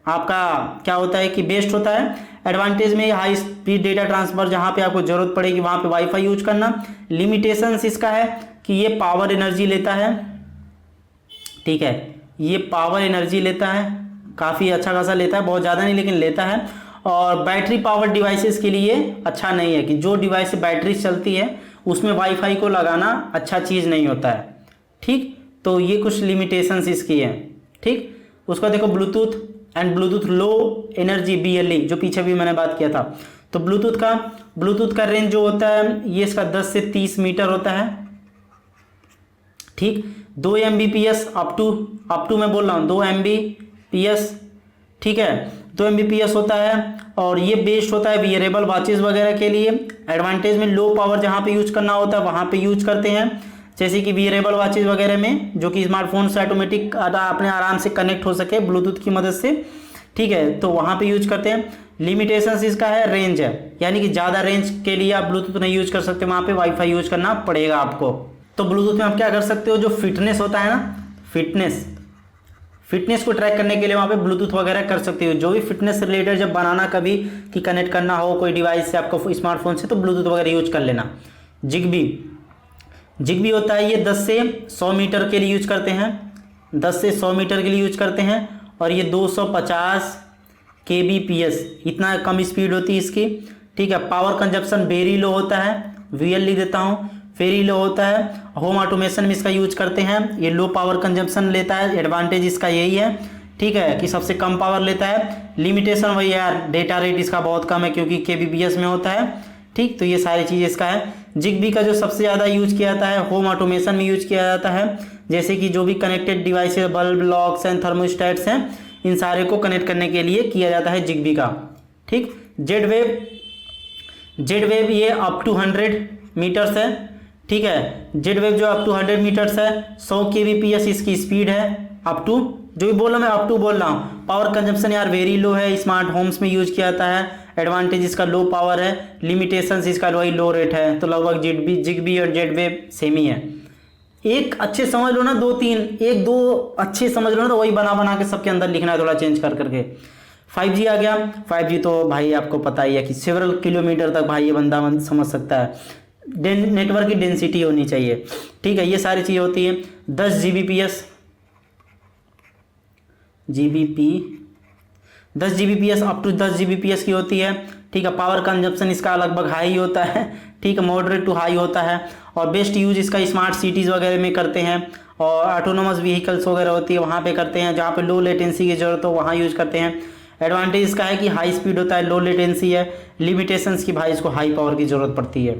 आपका क्या होता है कि बेस्ट होता है। एडवांटेज में हाई स्पीड डेटा ट्रांसफर, जहाँ पे आपको जरूरत पड़ेगी वहाँ पे वाईफाई यूज करना। लिमिटेशंस इसका है कि ये पावर एनर्जी लेता है, ठीक है। ये पावर एनर्जी लेता है, काफ़ी अच्छा खासा लेता है, बहुत ज़्यादा नहीं लेकिन लेता है। और बैटरी पावर डिवाइसेस के लिए अच्छा नहीं है कि जो डिवाइस से बैटरी चलती है उसमें वाईफाई को लगाना अच्छा चीज़ नहीं होता है, ठीक। तो ये कुछ लिमिटेशंस इसकी है, ठीक। उसका देखो Bluetooth and Bluetooth low energy BLE, जो पीछे भी मैंने बात किया था। तो ब्लूटूथ का रेंज जो होता है ये इसका 10 से 30 मीटर होता है, ठीक। 2 Mbps अप टू मैं बोल रहा हूँ 2 Mbps, ठीक है, 2 Mbps होता है। और ये बेस्ट होता है वियरेबल वॉचेस वगैरह के लिए। एडवांटेज में लो पावर जहाँ पे यूज करना होता है वहाँ पे यूज करते हैं, जैसे कि वियरेबल वॉचेस वगैरह में, जो कि स्मार्टफोन से ऑटोमेटिक अपने आराम से कनेक्ट हो सके ब्लूटूथ की मदद से, ठीक है। तो वहाँ पे यूज करते हैं। लिमिटेशंस इसका है रेंज है, यानी कि ज़्यादा रेंज के लिए आप ब्लूटूथ नहीं यूज कर सकते, वहाँ पे वाईफाई यूज करना पड़ेगा आपको। तो ब्लूटूथ में आप क्या कर सकते हो, जो फिटनेस होता है ना, फिटनेस को ट्रैक करने के लिए वहाँ पे ब्लूटूथ वगैरह कर सकते हो। जो भी फिटनेस से रिलेटेड जब बनाना कभी कि कनेक्ट करना हो कोई डिवाइस से आपको स्मार्टफोन से, तो ब्लूटूथ वगैरह यूज कर लेना। जिगबी होता है, ये 10 से 100 मीटर के लिए यूज करते हैं, 10 से 100 मीटर के लिए यूज करते हैं। और ये 250 kbps, इतना कम स्पीड होती है इसकी, ठीक है। पावर कंजप्शन वेरी लो होता है, VL लिख देता हूँ, वेरी लो होता है। होम ऑटोमेशन में इसका यूज करते हैं, ये लो पावर कंजप्शन लेता है। एडवांटेज इसका यही है, ठीक है, कि सबसे कम पावर लेता है। लिमिटेशन वही है, डेटा रेट इसका बहुत कम है क्योंकि kbps में होता है, ठीक। तो ये सारी चीज़ इसका है। जिगबी का जो सबसे ज़्यादा यूज किया जाता है होम ऑटोमेशन में यूज किया जाता है, जैसे कि जो भी connected devices, bulb, locks and thermostats हैं, इन सारे को कनेक्ट करने के लिए किया जाता है जिगबी का, ठीक। जेड वेव ये अप टू 100 मीटर्स है, ठीक है। जेड वेव जो अप टू 100 मीटर्स है, 100 kbps इसकी स्पीड है, अप टू, जो भी बोल रहा हूँ मैं अप टू बोल रहा हूँ। पावर कंजप्शन यार वेरी लो है, स्मार्ट होम्स में यूज किया जाता है। एडवांटेज इसका लो पावर है, लिमिटेशंस इसका वही लो रेट है। तो लगभग जिगबी और जेड वेव सेम ही है। एक अच्छे समझ लो ना, 2-3 1-2 अच्छे समझ लो ना, तो वही बना के सबके अंदर लिखना है, थोड़ा चेंज कर करके। 5G आ गया। 5G तो भाई आपको पता ही है कि सेवरल किलोमीटर तक भाई ये बंदा समझ सकता है, नेटवर्क की डेंसिटी होनी चाहिए, ठीक है, ये सारी चीज़ें होती है। 10 Gbps अप टू 10 Gbps की होती है, ठीक है। पावर कंजप्शन इसका लगभग हाई होता है, ठीक है, मॉडरेट टू हाई होता है। और बेस्ट यूज इसका स्मार्ट सिटीज़ वगैरह में करते हैं, और ऑटोनोमस व्हीकल्स वगैरह होती है वहाँ पे करते हैं, जहाँ पे लो लेटेंसी की जरूरत हो वहाँ यूज करते हैं। एडवांटेज इसका है कि हाई स्पीड होता है, लो लेटेंसी है। लिमिटेशंस की भाई इसको हाई पावर की ज़रूरत पड़ती है,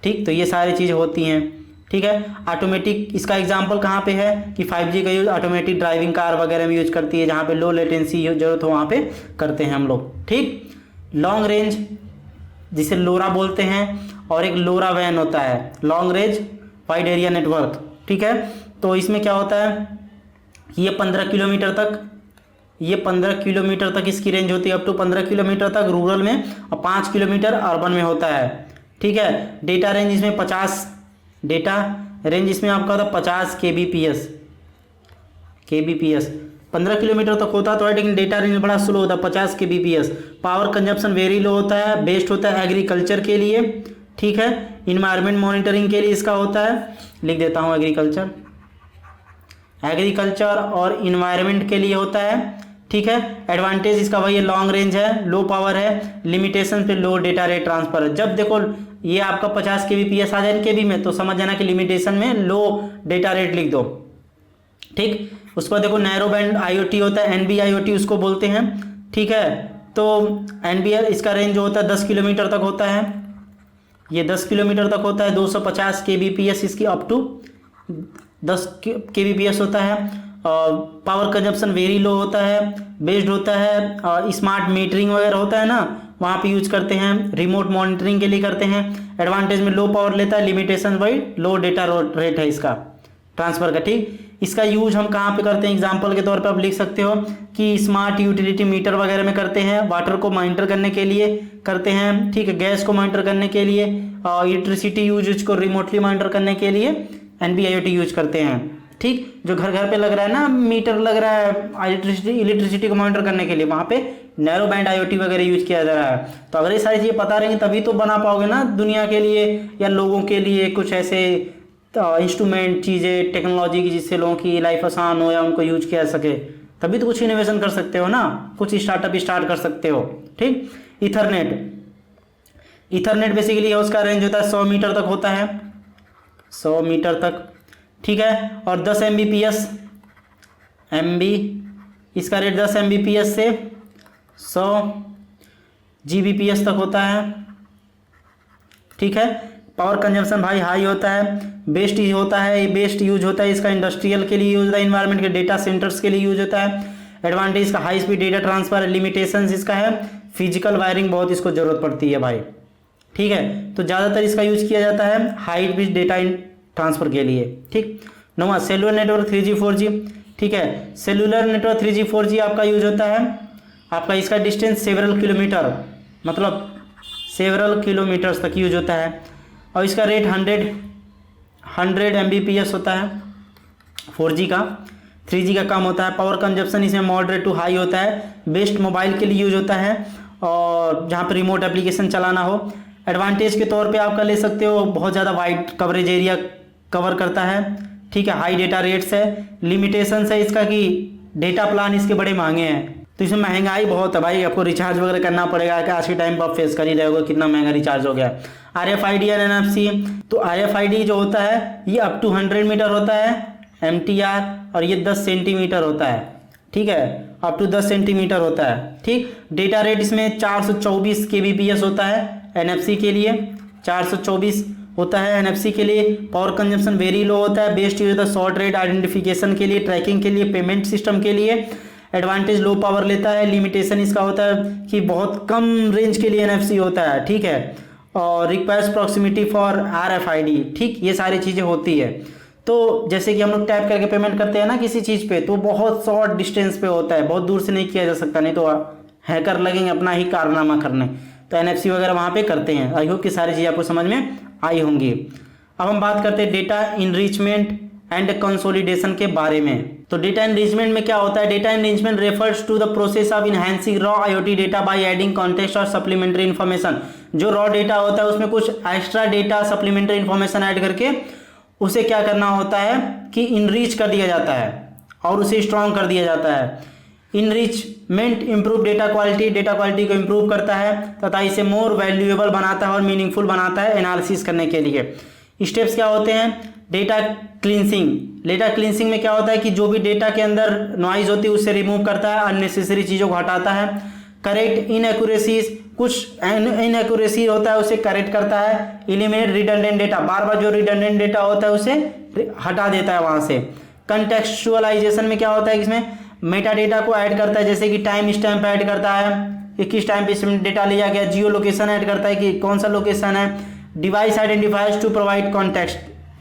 ठीक। तो ये सारी चीज़ें होती हैं, ठीक है। ऑटोमेटिक इसका एग्जांपल कहाँ पे है कि 5G का यूज ऑटोमेटिक ड्राइविंग कार वगैरह में यूज करती है, जहाँ पे लो लेटेंसी जरूरत हो वहाँ पे करते हैं हम लोग, ठीक। लॉन्ग रेंज जिसे लोरा बोलते हैं, और एक लोरा वैन होता है, long range wide area network, ठीक है। तो इसमें क्या होता है, ये 15 किलोमीटर तक इसकी रेंज होती है, अप टू 15 किलोमीटर तक रूरल में, और 5 किलोमीटर अर्बन में होता है, ठीक है। डेटा रेंज इसमें 50 आपका होता है 50 kbps 15 किलोमीटर तक होता तो है, लेकिन डेटा रेंज बड़ा स्लो होता है 50 kbps। Power consumption very low होता है, बेस्ट होता है एग्रीकल्चर के लिए, ठीक है। इन्वायरमेंट मॉनिटरिंग के लिए इसका होता है, लिख देता हूँ एग्रीकल्चर और इन्वायरमेंट के लिए होता है, ठीक है। एडवांटेज इसका भाई ये लॉन्ग रेंज है, लो पावर है, लिमिटेशन पे लो डेटा रेट ट्रांसफर है। जब देखो ये आपका 50 kbps आ जाए केबी में, तो समझ जाना कि लिमिटेशन में लो डेटा रेट लिख दो, ठीक। उसके बाद देखो नैरो बैंड IoT होता है, NB IoT उसको बोलते हैं, ठीक है। तो NB इसका रेंज जो होता है 10 किलोमीटर तक होता है, ये 10 किलोमीटर तक होता है। 250 kbps इसकी अप टू 10 kbps होता है। और पावर कंजप्शन वेरी लो होता है, बेस्ड होता है, और स्मार्ट मीटरिंग वगैरह होता है ना, वहाँ पे यूज करते हैं, रिमोट मॉनिटरिंग के लिए करते हैं। एडवांटेज में लो पावर लेता है, लिमिटेशन भाई लो डेटा रेट है इसका ट्रांसफर का, ठीक। इसका यूज हम कहाँ पे करते हैं, एग्जांपल के तौर पे आप लिख सकते हो कि स्मार्ट यूटिलिटी मीटर वगैरह में करते हैं, वाटर को मॉनिटर करने के लिए करते हैं, ठीक है, गैस को मॉनिटर करने के लिए, और इलेक्ट्रिसिटी यूज को रिमोटली मॉनिटर करने के लिए NB IoT यूज करते हैं, ठीक। जो घर घर पे लग रहा है ना, मीटर लग रहा है इलेक्ट्रिसिटी को मॉनिटर करने के लिए, वहाँ पे नैरो बैंड IoT वगैरह यूज किया जा रहा है। तो अगर ये सारी चीज़ें पता रहेंगी तभी तो बना पाओगे ना दुनिया के लिए या लोगों के लिए कुछ ऐसे इंस्ट्रूमेंट, चीज़ें, टेक्नोलॉजी की, जिससे लोगों की लाइफ आसान हो या उनको यूज किया जा सके, तभी तो कुछ इनोवेशन कर सकते हो ना, कुछ स्टार्टअप स्टार्ट कर सकते हो, ठीक। ईथरनेट बेसिकली उसका रेंज होता है 100 मीटर तक होता है, 100 मीटर तक, ठीक है। और 10 Mbps इसका रेट 10 Mbps से 100 Gbps तक होता है, ठीक है। पावर कंजम्पशन भाई हाई होता है, बेस्ट यूज होता है इसका इंडस्ट्रियल के लिए यूज होता है, इन्वायरमेंट के डेटा सेंटर्स के लिए यूज होता है। एडवांटेज इसका high speed data transfer, limitations इसका है फिजिकल वायरिंग बहुत इसको जरूरत पड़ती है भाई, ठीक है। तो ज़्यादातर इसका यूज किया जाता है हाई स्पीड डेटा ट्रांसफर के लिए, ठीक। नौवां सेलुलर नेटवर्क 3G 4G, ठीक है। सेलुलर नेटवर्क 3G 4G आपका यूज होता है, आपका इसका डिस्टेंस सेवरल किलोमीटर, मतलब सेवरल किलोमीटर्स तक यूज होता है, और इसका रेट 100 Mbps होता है 4G का। 3G का कम होता है। पावर कंजप्शन इसमें मॉडरेट टू हाई होता है, बेस्ट मोबाइल के लिए यूज होता है, और जहाँ पर रिमोट एप्लीकेशन चलाना हो। एडवांटेज के तौर पे आपका ले सकते हो, बहुत ज़्यादा वाइड कवरेज एरिया कवर करता है, ठीक है। हाई डेटा रेट्स है। लिमिटेशंस है इसका कि डेटा प्लान इसके बड़े महंगे हैं, तो इसमें महंगाई बहुत है भाई, आपको रिचार्ज वगैरह करना पड़ेगा, कि आज के टाइम पर आप फेस कर ही रहे होगे कितना महंगा रिचार्ज हो गया। RFID और NFC, तो RFID जो होता है ये अप टू 100 मीटर होता है MTR, और ये 10 सेंटीमीटर होता है, ठीक है, अप टू 10 सेंटीमीटर होता है, ठीक। डेटा रेट इसमें 424 kbps होता है NFC के लिए, 424 होता है NFC के लिए। पावर कंजप्शन वेरी लो होता है, बेस्ट यूज होता है शॉर्ट रेट आइडेंटिफिकेशन के लिए, ट्रैकिंग के लिए, पेमेंट सिस्टम के लिए। एडवांटेज लो पावर लेता है। लिमिटेशन इसका होता है कि बहुत कम रेंज के लिए NFC होता है, ठीक है, और रिक्वेस्ट प्रॉक्सिमिटी फॉर RFID, ठीक। ये सारी चीज़ें होती है। तो जैसे कि हम लोग टैप करके पेमेंट करते हैं ना किसी चीज़ पे, तो बहुत शॉर्ट डिस्टेंस पे होता है, बहुत दूर से नहीं किया जा सकता, नहीं तो हैकर लगेंगे अपना ही कारनामा करने। तो NFC वगैरह वहाँ पे करते हैं। आई होप कि सारी चीज़ें आपको समझ में आई होंगी। अब हम बात करते हैं डेटा इनरिचमेंट एंड कंसोलिडेशन के बारे में। तो डेटा एनरिचमेंट में क्या होता है? Data enrichment refers to the process of enhancing raw IoT data by adding context और सप्लीमेंट्री इन्फॉर्मेशन। जो रॉ डेटा होता है उसमें कुछ extra data supplementary information add करके उसे क्या करना होता है कि इनरीच कर दिया जाता है और उसे स्ट्रॉन्ग कर दिया जाता है। इनरिचमेंट इंप्रूव डेटा क्वालिटी को इंप्रूव करता है तथा इसे मोर वैल्यूएबल बनाता है और मीनिंगफुल बनाता है एनालिसिस करने के लिए। स्टेप्स क्या होते हैं? डेटा क्लींसिंग में क्या होता है कि जो भी डेटा के अंदर नॉइज होती है उससे रिमूव करता है, अननेसेसरी चीज़ों को हटाता है। करेक्ट इनएक्यूरेसीज, कुछ इनएक्यूरेसी होता है उसे करेक्ट करता है। एलिमिनेट रिडंडेंट डेटा, बार बार जो रिडंडेंट डेटा होता है उसे हटा देता है वहाँ से। कंटेक्सचुअलाइजेशन में क्या होता है कि इसमें मेटा डेटा को ऐड करता है, जैसे कि टाइम स्टैम्प ऐड करता है कि किस टाइम पे डेटा लिया गया, जियो लोकेशन ऐड करता है कि कौन सा लोकेशन है। Device identifiers to provide context,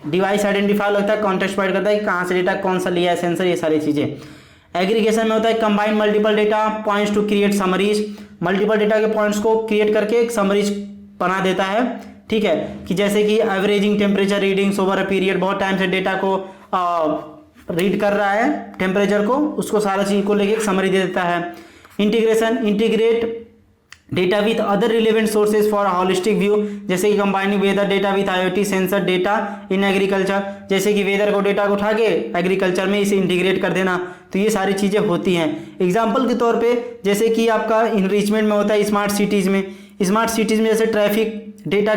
device identifier लगता है, कॉन्टेक्स्ट प्रोवाइड करता है कि कहाँ से डेटा कौन सा लिया है, सेंसर, ये सारी चीज़ें। एग्रीगेशन में होता है combine multiple data points to create summaries, multiple data के पॉइंट्स को क्रिएट करके एक समरीज बना देता है। ठीक है, कि जैसे कि averaging temperature readings over a period, बहुत टाइम से डेटा को रीड कर रहा है टेम्परेचर को, उसको सारा चीज़ को लेके एक समरी दे देता है। Integrate data with other relevant sources for holistic view, जैसे कि combining weather data with IoT sensor data in agriculture, जैसे कि वेदर को डेटा को उठा के एग्रीकल्चर में इसे इंटीग्रेट कर देना। तो ये सारी चीज़ें होती हैं। एग्जाम्पल के तौर पे जैसे कि आपका इनरिचमेंट में होता है स्मार्ट सिटीज़ में, स्मार्ट सिटीज़ में जैसे ट्रैफिक डेटा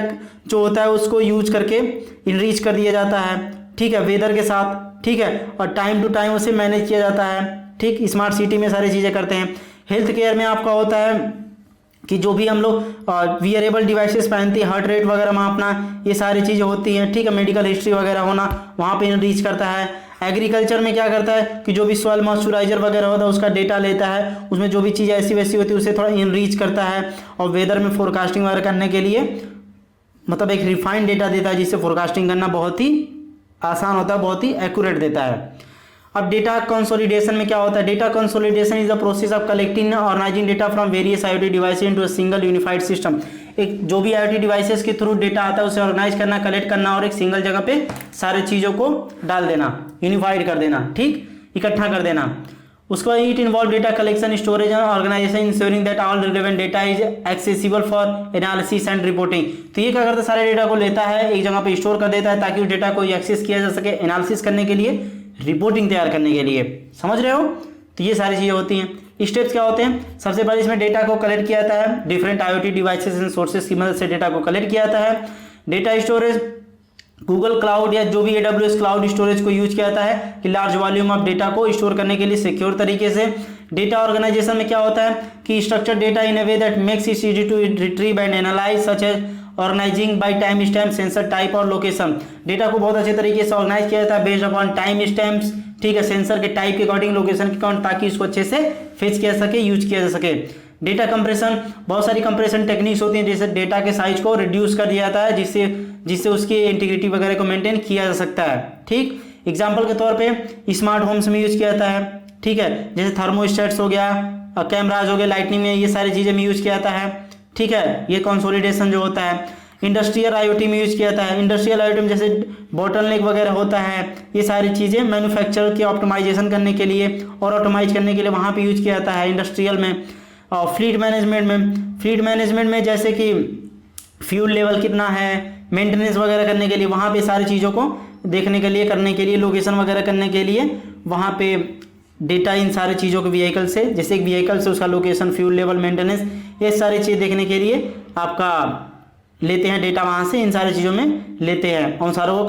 जो होता है उसको यूज करके इनरीच कर दिया जाता है। ठीक है, वेदर के साथ, ठीक है, और टाइम टू टाइम उसे मैनेज किया जाता है। ठीक, स्मार्ट सिटी में सारी चीज़ें करते हैं। हेल्थ केयर में आपका होता है कि जो भी हम लोग वियरेबल डिवाइसेस पहनते हैं, हार्ट रेट वगैरह मापना, ये सारी चीज़ें होती हैं। ठीक है, मेडिकल हिस्ट्री वगैरह होना, वहाँ पे इनरीच करता है। एग्रीकल्चर में क्या करता है कि जो भी सॉइल मॉइस्चराइजर वगैरह होता है उसका डेटा लेता है, उसमें जो भी चीज़ ऐसी वैसी होती है उसे थोड़ा इनरीच करता है, और वेदर में फोरकास्टिंग वगैरह करने के लिए मतलब एक रिफाइंड डेटा देता है, जिससे फोरकास्टिंग करना बहुत ही आसान होता है, बहुत ही एक्यूरेट देता है। अब डेटा कंसोलिडेशन में क्या होता है? Data consolidation is the process of collecting और organising data from various IoT devices into a single unified system. एक जो भी आईओटी डिवाइसेस के थ्रू डेटा आता है उसे ऑर्गेनाइज करना, कलेक्ट करना और एक सिंगल जगह पे सारे चीज़ों को डाल देना, यूनिफाइड कर देना, ठीक, इकट्ठा कर देना। उसके बाद it involve data collection, storage and organisation, ensuring that all relevant data is accessible for analysis and reporting. तो ये क्या करता है? सारे डेटा को लेता है, एक जगह पे स्टोर कर देता है ताकि उस डेटा को एक्सेस किया जा सके एनालिसिस करने के लिए, रिपोर्टिंग तैयार करने के लिए। समझ रहे हो? तो ये सारी चीज़ें होती हैं। स्टेप्स क्या होते हैं? सबसे पहले इसमें डेटा को कलेक्ट किया जाता है, different IoT devices and sources की मदद से डेटा को कलेक्ट किया जाता है। डेटा स्टोरेज, गूगल क्लाउड या जो भी AWS क्लाउड स्टोरेज को यूज किया जाता है कि लार्ज वॉल्यूम ऑफ डेटा को स्टोर करने के लिए सिक्योर तरीके से। डेटा ऑर्गेनाइजेशन में क्या होता है कि structure data in a way that makes it easy to retrieve and analyse, such as organising by time stamp, sensor type और लोकेशन। डेटा को बहुत अच्छे तरीके से ऑर्गेनाइज किया जाता है बेस्ड अपॉन टाइम स्टैम्प्स, ठीक है, सेंसर के टाइप के अकॉर्डिंग, लोकेशन के अकॉर्डिंग, ताकि इसको अच्छे से फेच किया जा सके, यूज किया जा सके। डेटा कंप्रेशन, बहुत सारी कंप्रेशन टेक्निक्स होती हैं, जैसे डेटा के साइज को रिड्यूस कर दिया जाता है जिससे उसकी इंटीग्रिटी वगैरह को मेंटेन किया जा सकता है। ठीक, एग्जांपल के तौर पे स्मार्ट होम्स में यूज किया जाता है। ठीक है, जैसे थर्मोस्टेट्स हो गया, कैमराज हो गए, लाइटनिंग में, ये सारी चीज़ें में यूज किया जाता है। ठीक है, ये कंसोलिडेशन जो होता है। इंडस्ट्रियल आईओटी में यूज किया जाता है। इंडस्ट्रियल आईओटी में जैसे बॉटलनेक वगैरह होता है, ये सारी चीज़ें मैन्युफैक्चर की ऑप्टिमाइजेशन करने के लिए और ऑटोमाइज करने के लिए वहाँ पे यूज किया जाता है इंडस्ट्रियल में। और फ्लीट मैनेजमेंट में जैसे कि फ्यूल लेवल कितना है, मेंटेनेंस वगैरह करने के लिए, वहाँ पे सारी चीज़ों को देखने के लिए, करने के लिए, लोकेशन वगैरह करने के लिए वहाँ पे डेटा इन सारी चीज़ों के व्हीकल से, जैसे एक व्हीकल से उसका लोकेशन, फ्यूल लेवल, मेंटेनेंस, ये सारी चीज़ देखने के लिए आपका लेते हैं डेटा, वहाँ से इन सारी चीज़ों में लेते हैं और सारों को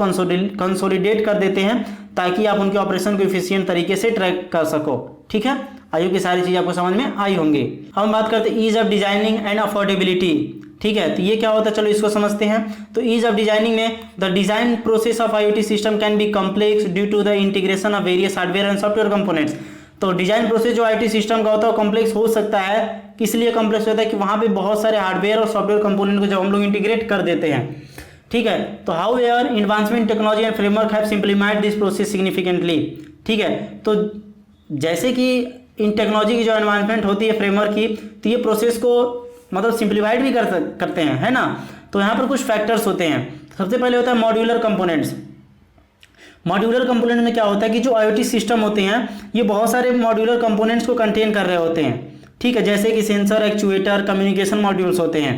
कंसोलिडेट कर देते हैं ताकि आप उनके ऑपरेशन को इफिशियंट तरीके से ट्रैक कर सको। ठीक है, आयु की सारी चीज़ आपको समझ में आई होंगी। अब हम बात करते हैं ease of designing and affordability. ठीक है, तो ये क्या होता है, चलो इसको समझते हैं। तो ईज ऑफ डिजाइनिंग में the design process of IoT system can be complex due to the integration of various hardware and software components. तो डिजाइन प्रोसेस जो आईटी सिस्टम का होता है वो कॉम्प्लेक्स हो सकता है, इसलिए कॉम्प्लेक्स होता है कि वहाँ पे बहुत सारे हार्डवेयर और सॉफ्टवेयर कंपोनेंट को जब हम लोग इंटीग्रेट कर देते हैं। ठीक है, तो how ever advancement technology and framework have simplified this process significantly. ठीक है, तो जैसे कि इन टेक्नोलॉजी की जो एडवांसमेंट होती है फ्रेमवर्क की, तो ये प्रोसेस को मतलब सिंप्लीफाइड भी करते हैं, है ना। तो यहाँ पर कुछ फैक्टर्स होते हैं। सबसे पहले होता है मॉड्यूलर कंपोनेंट्स। मॉड्यूलर कंपोनेंट में क्या होता है कि जो IoT सिस्टम होते हैं ये बहुत सारे मॉड्यूलर कंपोनेंट्स को कंटेन कर रहे होते हैं, ठीक है, जैसे कि सेंसर, एक्चुएटर, कम्युनिकेशन मॉड्यूल्स होते हैं,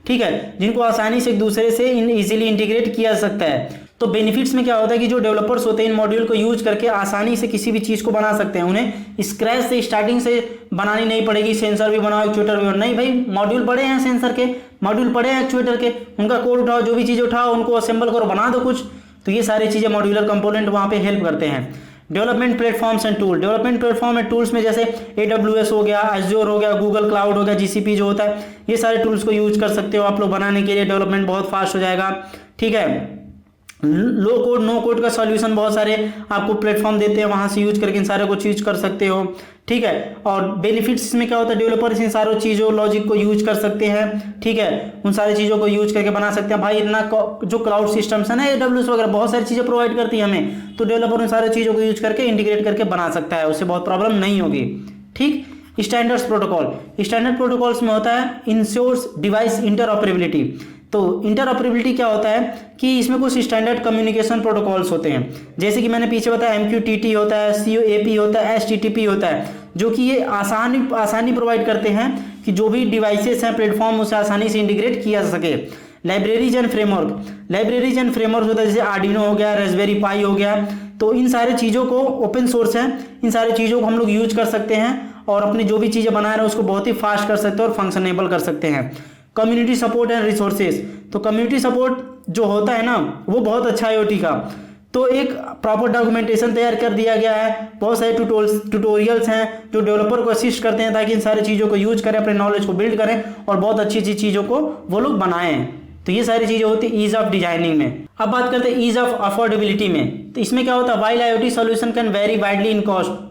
ठीक है, जिनको आसानी से एक दूसरे से इजीली इंटीग्रेट किया जा सकता है। तो बेनिफिट्स में क्या होता है कि जो डेवलपर्स होते हैं इन मॉड्यूल को यूज करके आसानी से किसी भी चीज़ को बना सकते हैं, उन्हें स्क्रैच से स्टार्टिंग से बनानी नहीं पड़ेगी, सेंसर भी बनाओ, एक्चुएटर भी बनाओ, नहीं भाई, मॉड्यूल पड़े हैं सेंसर के, मॉड्यूल पड़े हैं एक्चुएटर के, उनका कोड उठाओ, जो भी चीज़ उठाओ उनको असेंबल करो, बना दो कुछ। तो ये सारी चीज़ें मॉड्यूलर कंपोनेंट वहाँ पे हेल्प करते हैं। Development platforms and tool, development platform and tools में जैसे AWS हो गया, Azure हो गया, गूगल क्लाउड हो गया, GCP जो होता है, ये सारे टूल्स को यूज कर सकते हो आप लोग बनाने के लिए, डेवलपमेंट बहुत फास्ट हो जाएगा, ठीक है। लो कोड नो कोड का सॉल्यूशन बहुत सारे आपको प्लेटफॉर्म देते हैं, वहां से यूज करके इन सारे कुछ यूज कर सकते हो, ठीक है। और बेनिफिट्स में क्या होता है, डेवलपर्स इन सारों चीज़ों लॉजिक को यूज कर सकते हैं, ठीक है, उन सारी चीज़ों को यूज करके बना सकते हैं। भाई इतना जो क्लाउड सिस्टम्स है ना, AWS वगैरह बहुत सारी चीज़ें प्रोवाइड करती है हमें, तो डेवलपर उन सारी चीज़ों को यूज करके इंटीग्रेट करके बना सकता है, उससे बहुत प्रॉब्लम नहीं होगी, ठीक। स्टैंडर्ड्स प्रोटोकॉल, स्टैंडर्ड प्रोटोकॉल्स में होता है इंश्योर्स डिवाइस इंटरऑपरेबिलिटी। तो इंटरऑपरेबिलिटी क्या होता है कि इसमें कुछ स्टैंडर्ड कम्युनिकेशन प्रोटोकॉल्स होते हैं, जैसे कि मैंने पीछे बताया MQTT होता है, COAP होता है, STTP होता है, जो कि ये आसानी प्रोवाइड करते हैं कि जो भी डिवाइसेस हैं प्लेटफॉर्म उसे आसानी से इंटीग्रेट किया जा सके। लाइब्रेरीज एंड फ्रेमवर्क होता है, जैसे आर्डिनो हो गया, रास्पबेरी पाई हो गया, तो इन सारे चीज़ों को ओपन सोर्स है, इन सारी चीज़ों को हम लोग यूज कर सकते हैं और अपनी जो भी चीज़ें बना रहे हैं उसको बहुत ही फास्ट कर सकते हैं और फंक्शनेबल कर सकते हैं। कम्युनिटी सपोर्ट एंड रिसोर्सेज, तो कम्युनिटी सपोर्ट जो होता है ना वो बहुत अच्छा है IoT का। तो एक प्रॉपर डॉक्यूमेंटेशन तैयार कर दिया गया है, बहुत सारे ट्यूटोरियल्स हैं जो डेवलपर को असिस्ट करते हैं ताकि इन सारी चीज़ों को यूज करें, अपने नॉलेज को बिल्ड करें और बहुत अच्छी अच्छी चीज़ों को वो लोग बनाएं। तो ये सारी चीज़ें होती है ईज ऑफ डिजाइनिंग में। अब बात करते हैं ईज ऑफ अफोर्डेबिलिटी में। तो इसमें क्या होता है, while IoT solution can vary widely in cost,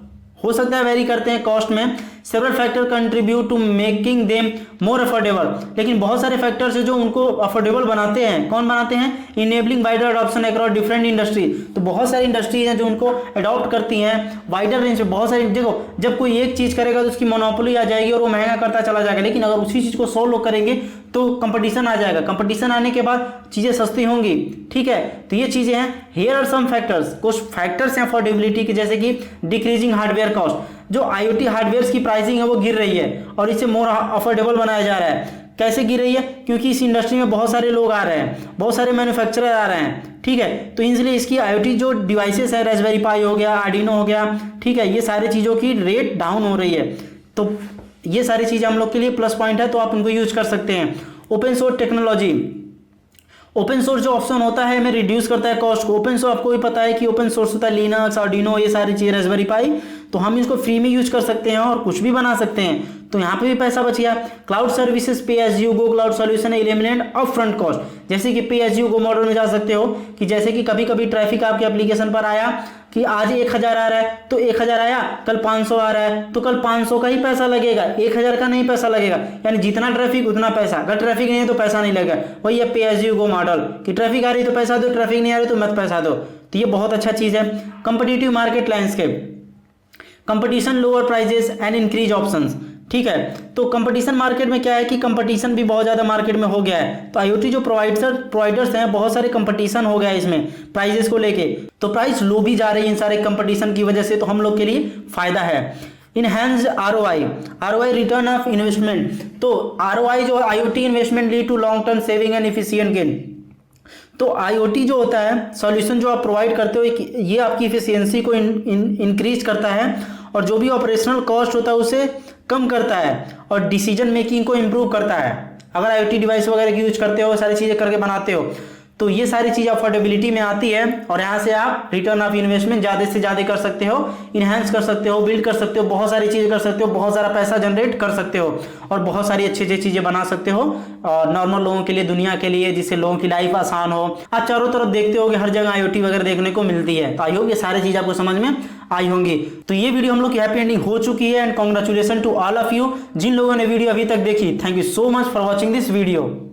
हो सकता है वेरी करते हैं कॉस्ट में, several factor contribute to making them more affordable, लेकिन बहुत सारे फैक्टर्स है जो उनको अफोर्डेबल बनाते हैं। कौन बनाते हैं, enabling wider adoption across different industry, तो बहुत सारी इंडस्ट्रीज हैं जो उनको अडॉप्ट करती हैं वाइडर रेंज में। बहुत सारी, देखो जब कोई एक चीज़ करेगा तो उसकी मोनोपोली आ जाएगी और वो महंगा करता चला जाएगा, लेकिन अगर उसी चीज़ को 100 लोग करेंगे तो कंपटीशन आ जाएगा, कंपटीशन आने के बाद चीज़ें सस्ती होंगी, ठीक है। तो ये चीज़ें हैं। हियर आर सम फैक्टर्स, कुछ फैक्टर्स हैं अफोर्डेबिलिटी के, जैसे कि डिक्रीजिंग हार्डवेयर कॉस्ट, जो IoT हार्डवेयर की प्राइसिंग है वो गिर रही है और इसे मोर अफोर्डेबल बनाया जा रहा है। कैसे गिर रही है, क्योंकि इस इंडस्ट्री में बहुत सारे लोग आ रहे हैं, बहुत सारे मैन्युफैक्चरर आ रहे हैं, ठीक है। तो इसलिए इसकी IoT जो डिवाइसेस है, रास्पबेरी पाई हो गया, आर्डिनो हो गया, ठीक है, ये सारी चीज़ों की रेट डाउन हो रही है। तो ये सारी चीज़ें हम लोग के लिए प्लस पॉइंट है, तो आप उनको यूज कर सकते हैं। Open source technology, open source जो ऑप्शन होता है हमें रिड्यूस करता है कॉस्ट को। ओपन सोर्स आपको भी पता है कि ओपन सोर्स होता है लिनक्स, आर्डिनो, ये सारी चीज़ें, रास्पबेरी पाई, तो हम इसको फ्री में यूज कर सकते हैं और कुछ भी बना सकते हैं, तो यहाँ पे भी पैसा बच गया। Cloud services pay as you go cloud solution eliminate up front cost, जैसे कि पे एज यू गो मॉडल में जा सकते हो कि जैसे कि कभी कभी ट्रैफिक आपके एप्लीकेशन पर आया कि आज 1000 आ रहा है, तो 1000 आया, कल 500 आ रहा है, तो कल 500 का ही पैसा लगेगा, 1000 का नहीं पैसा लगेगा, यानी जितना ट्रैफिक उतना पैसा। अगर ट्रैफिक नहीं है तो पैसा नहीं लगेगा। वही है पे एज यू गो मॉडल कि ट्रैफिक आ रही तो पैसा दो, ट्रैफिक नहीं आ रही तो मत पैसा दो। तो ये बहुत अच्छा चीज़ है। Competitive market landscape, competition, lower prices and increase options, ठीक है। तो कंपटीशन मार्केट में क्या है कि कंपटीशन भी बहुत ज़्यादा मार्केट में हो गया है, तो IoT जो प्रोवाइडर्स हैं बहुत सारे कंपटीशन हो गया है इसमें प्राइजेस को लेके, तो प्राइस लो भी जा रही है इन सारे कंपटीशन की वजह से, तो हम लोग के लिए फायदा है। Enhance ROI return of investment, तो ROI जो IoT investment lead to long term saving and efficient gain. तो IoT जो होता है सॉल्यूशन जो आप प्रोवाइड करते हो, ये आपकी इफिशियंसी को इंक्रीज करता है और जो भी ऑपरेशनल कॉस्ट होता है उसे कम करता है और डिसीजन मेकिंग को इम्प्रूव करता है। अगर IoT डिवाइस वगैरह की यूज करते हो, सारी चीज़ें करके बनाते हो, तो ये सारी चीज़ अफोर्डेबिलिटी में आती है और यहाँ से आप रिटर्न ऑफ इन्वेस्टमेंट ज़्यादा से ज़्यादा कर सकते हो, इनहेंस कर सकते हो, बिल्ड कर सकते हो, बहुत सारी चीज़ें कर सकते हो, बहुत सारा पैसा जनरेट कर सकते हो और बहुत सारी अच्छी अच्छी चीज़ें बना सकते हो और नॉर्मल लोगों के लिए, दुनिया के लिए, जिससे लोगों की लाइफ आसान हो। आप चारों तरफ देखते हो कि हर जगह IoT वगैरह देखने को मिलती है, तो आई होप ये सारी चीज़ आपको समझ में आई होंगी। तो ये वीडियो हम लोग की हैप्पी एंडिंग हो चुकी है and congratulation to all of you जिन लोगों ने वीडियो अभी तक देखी। Thank you so much for watching this video.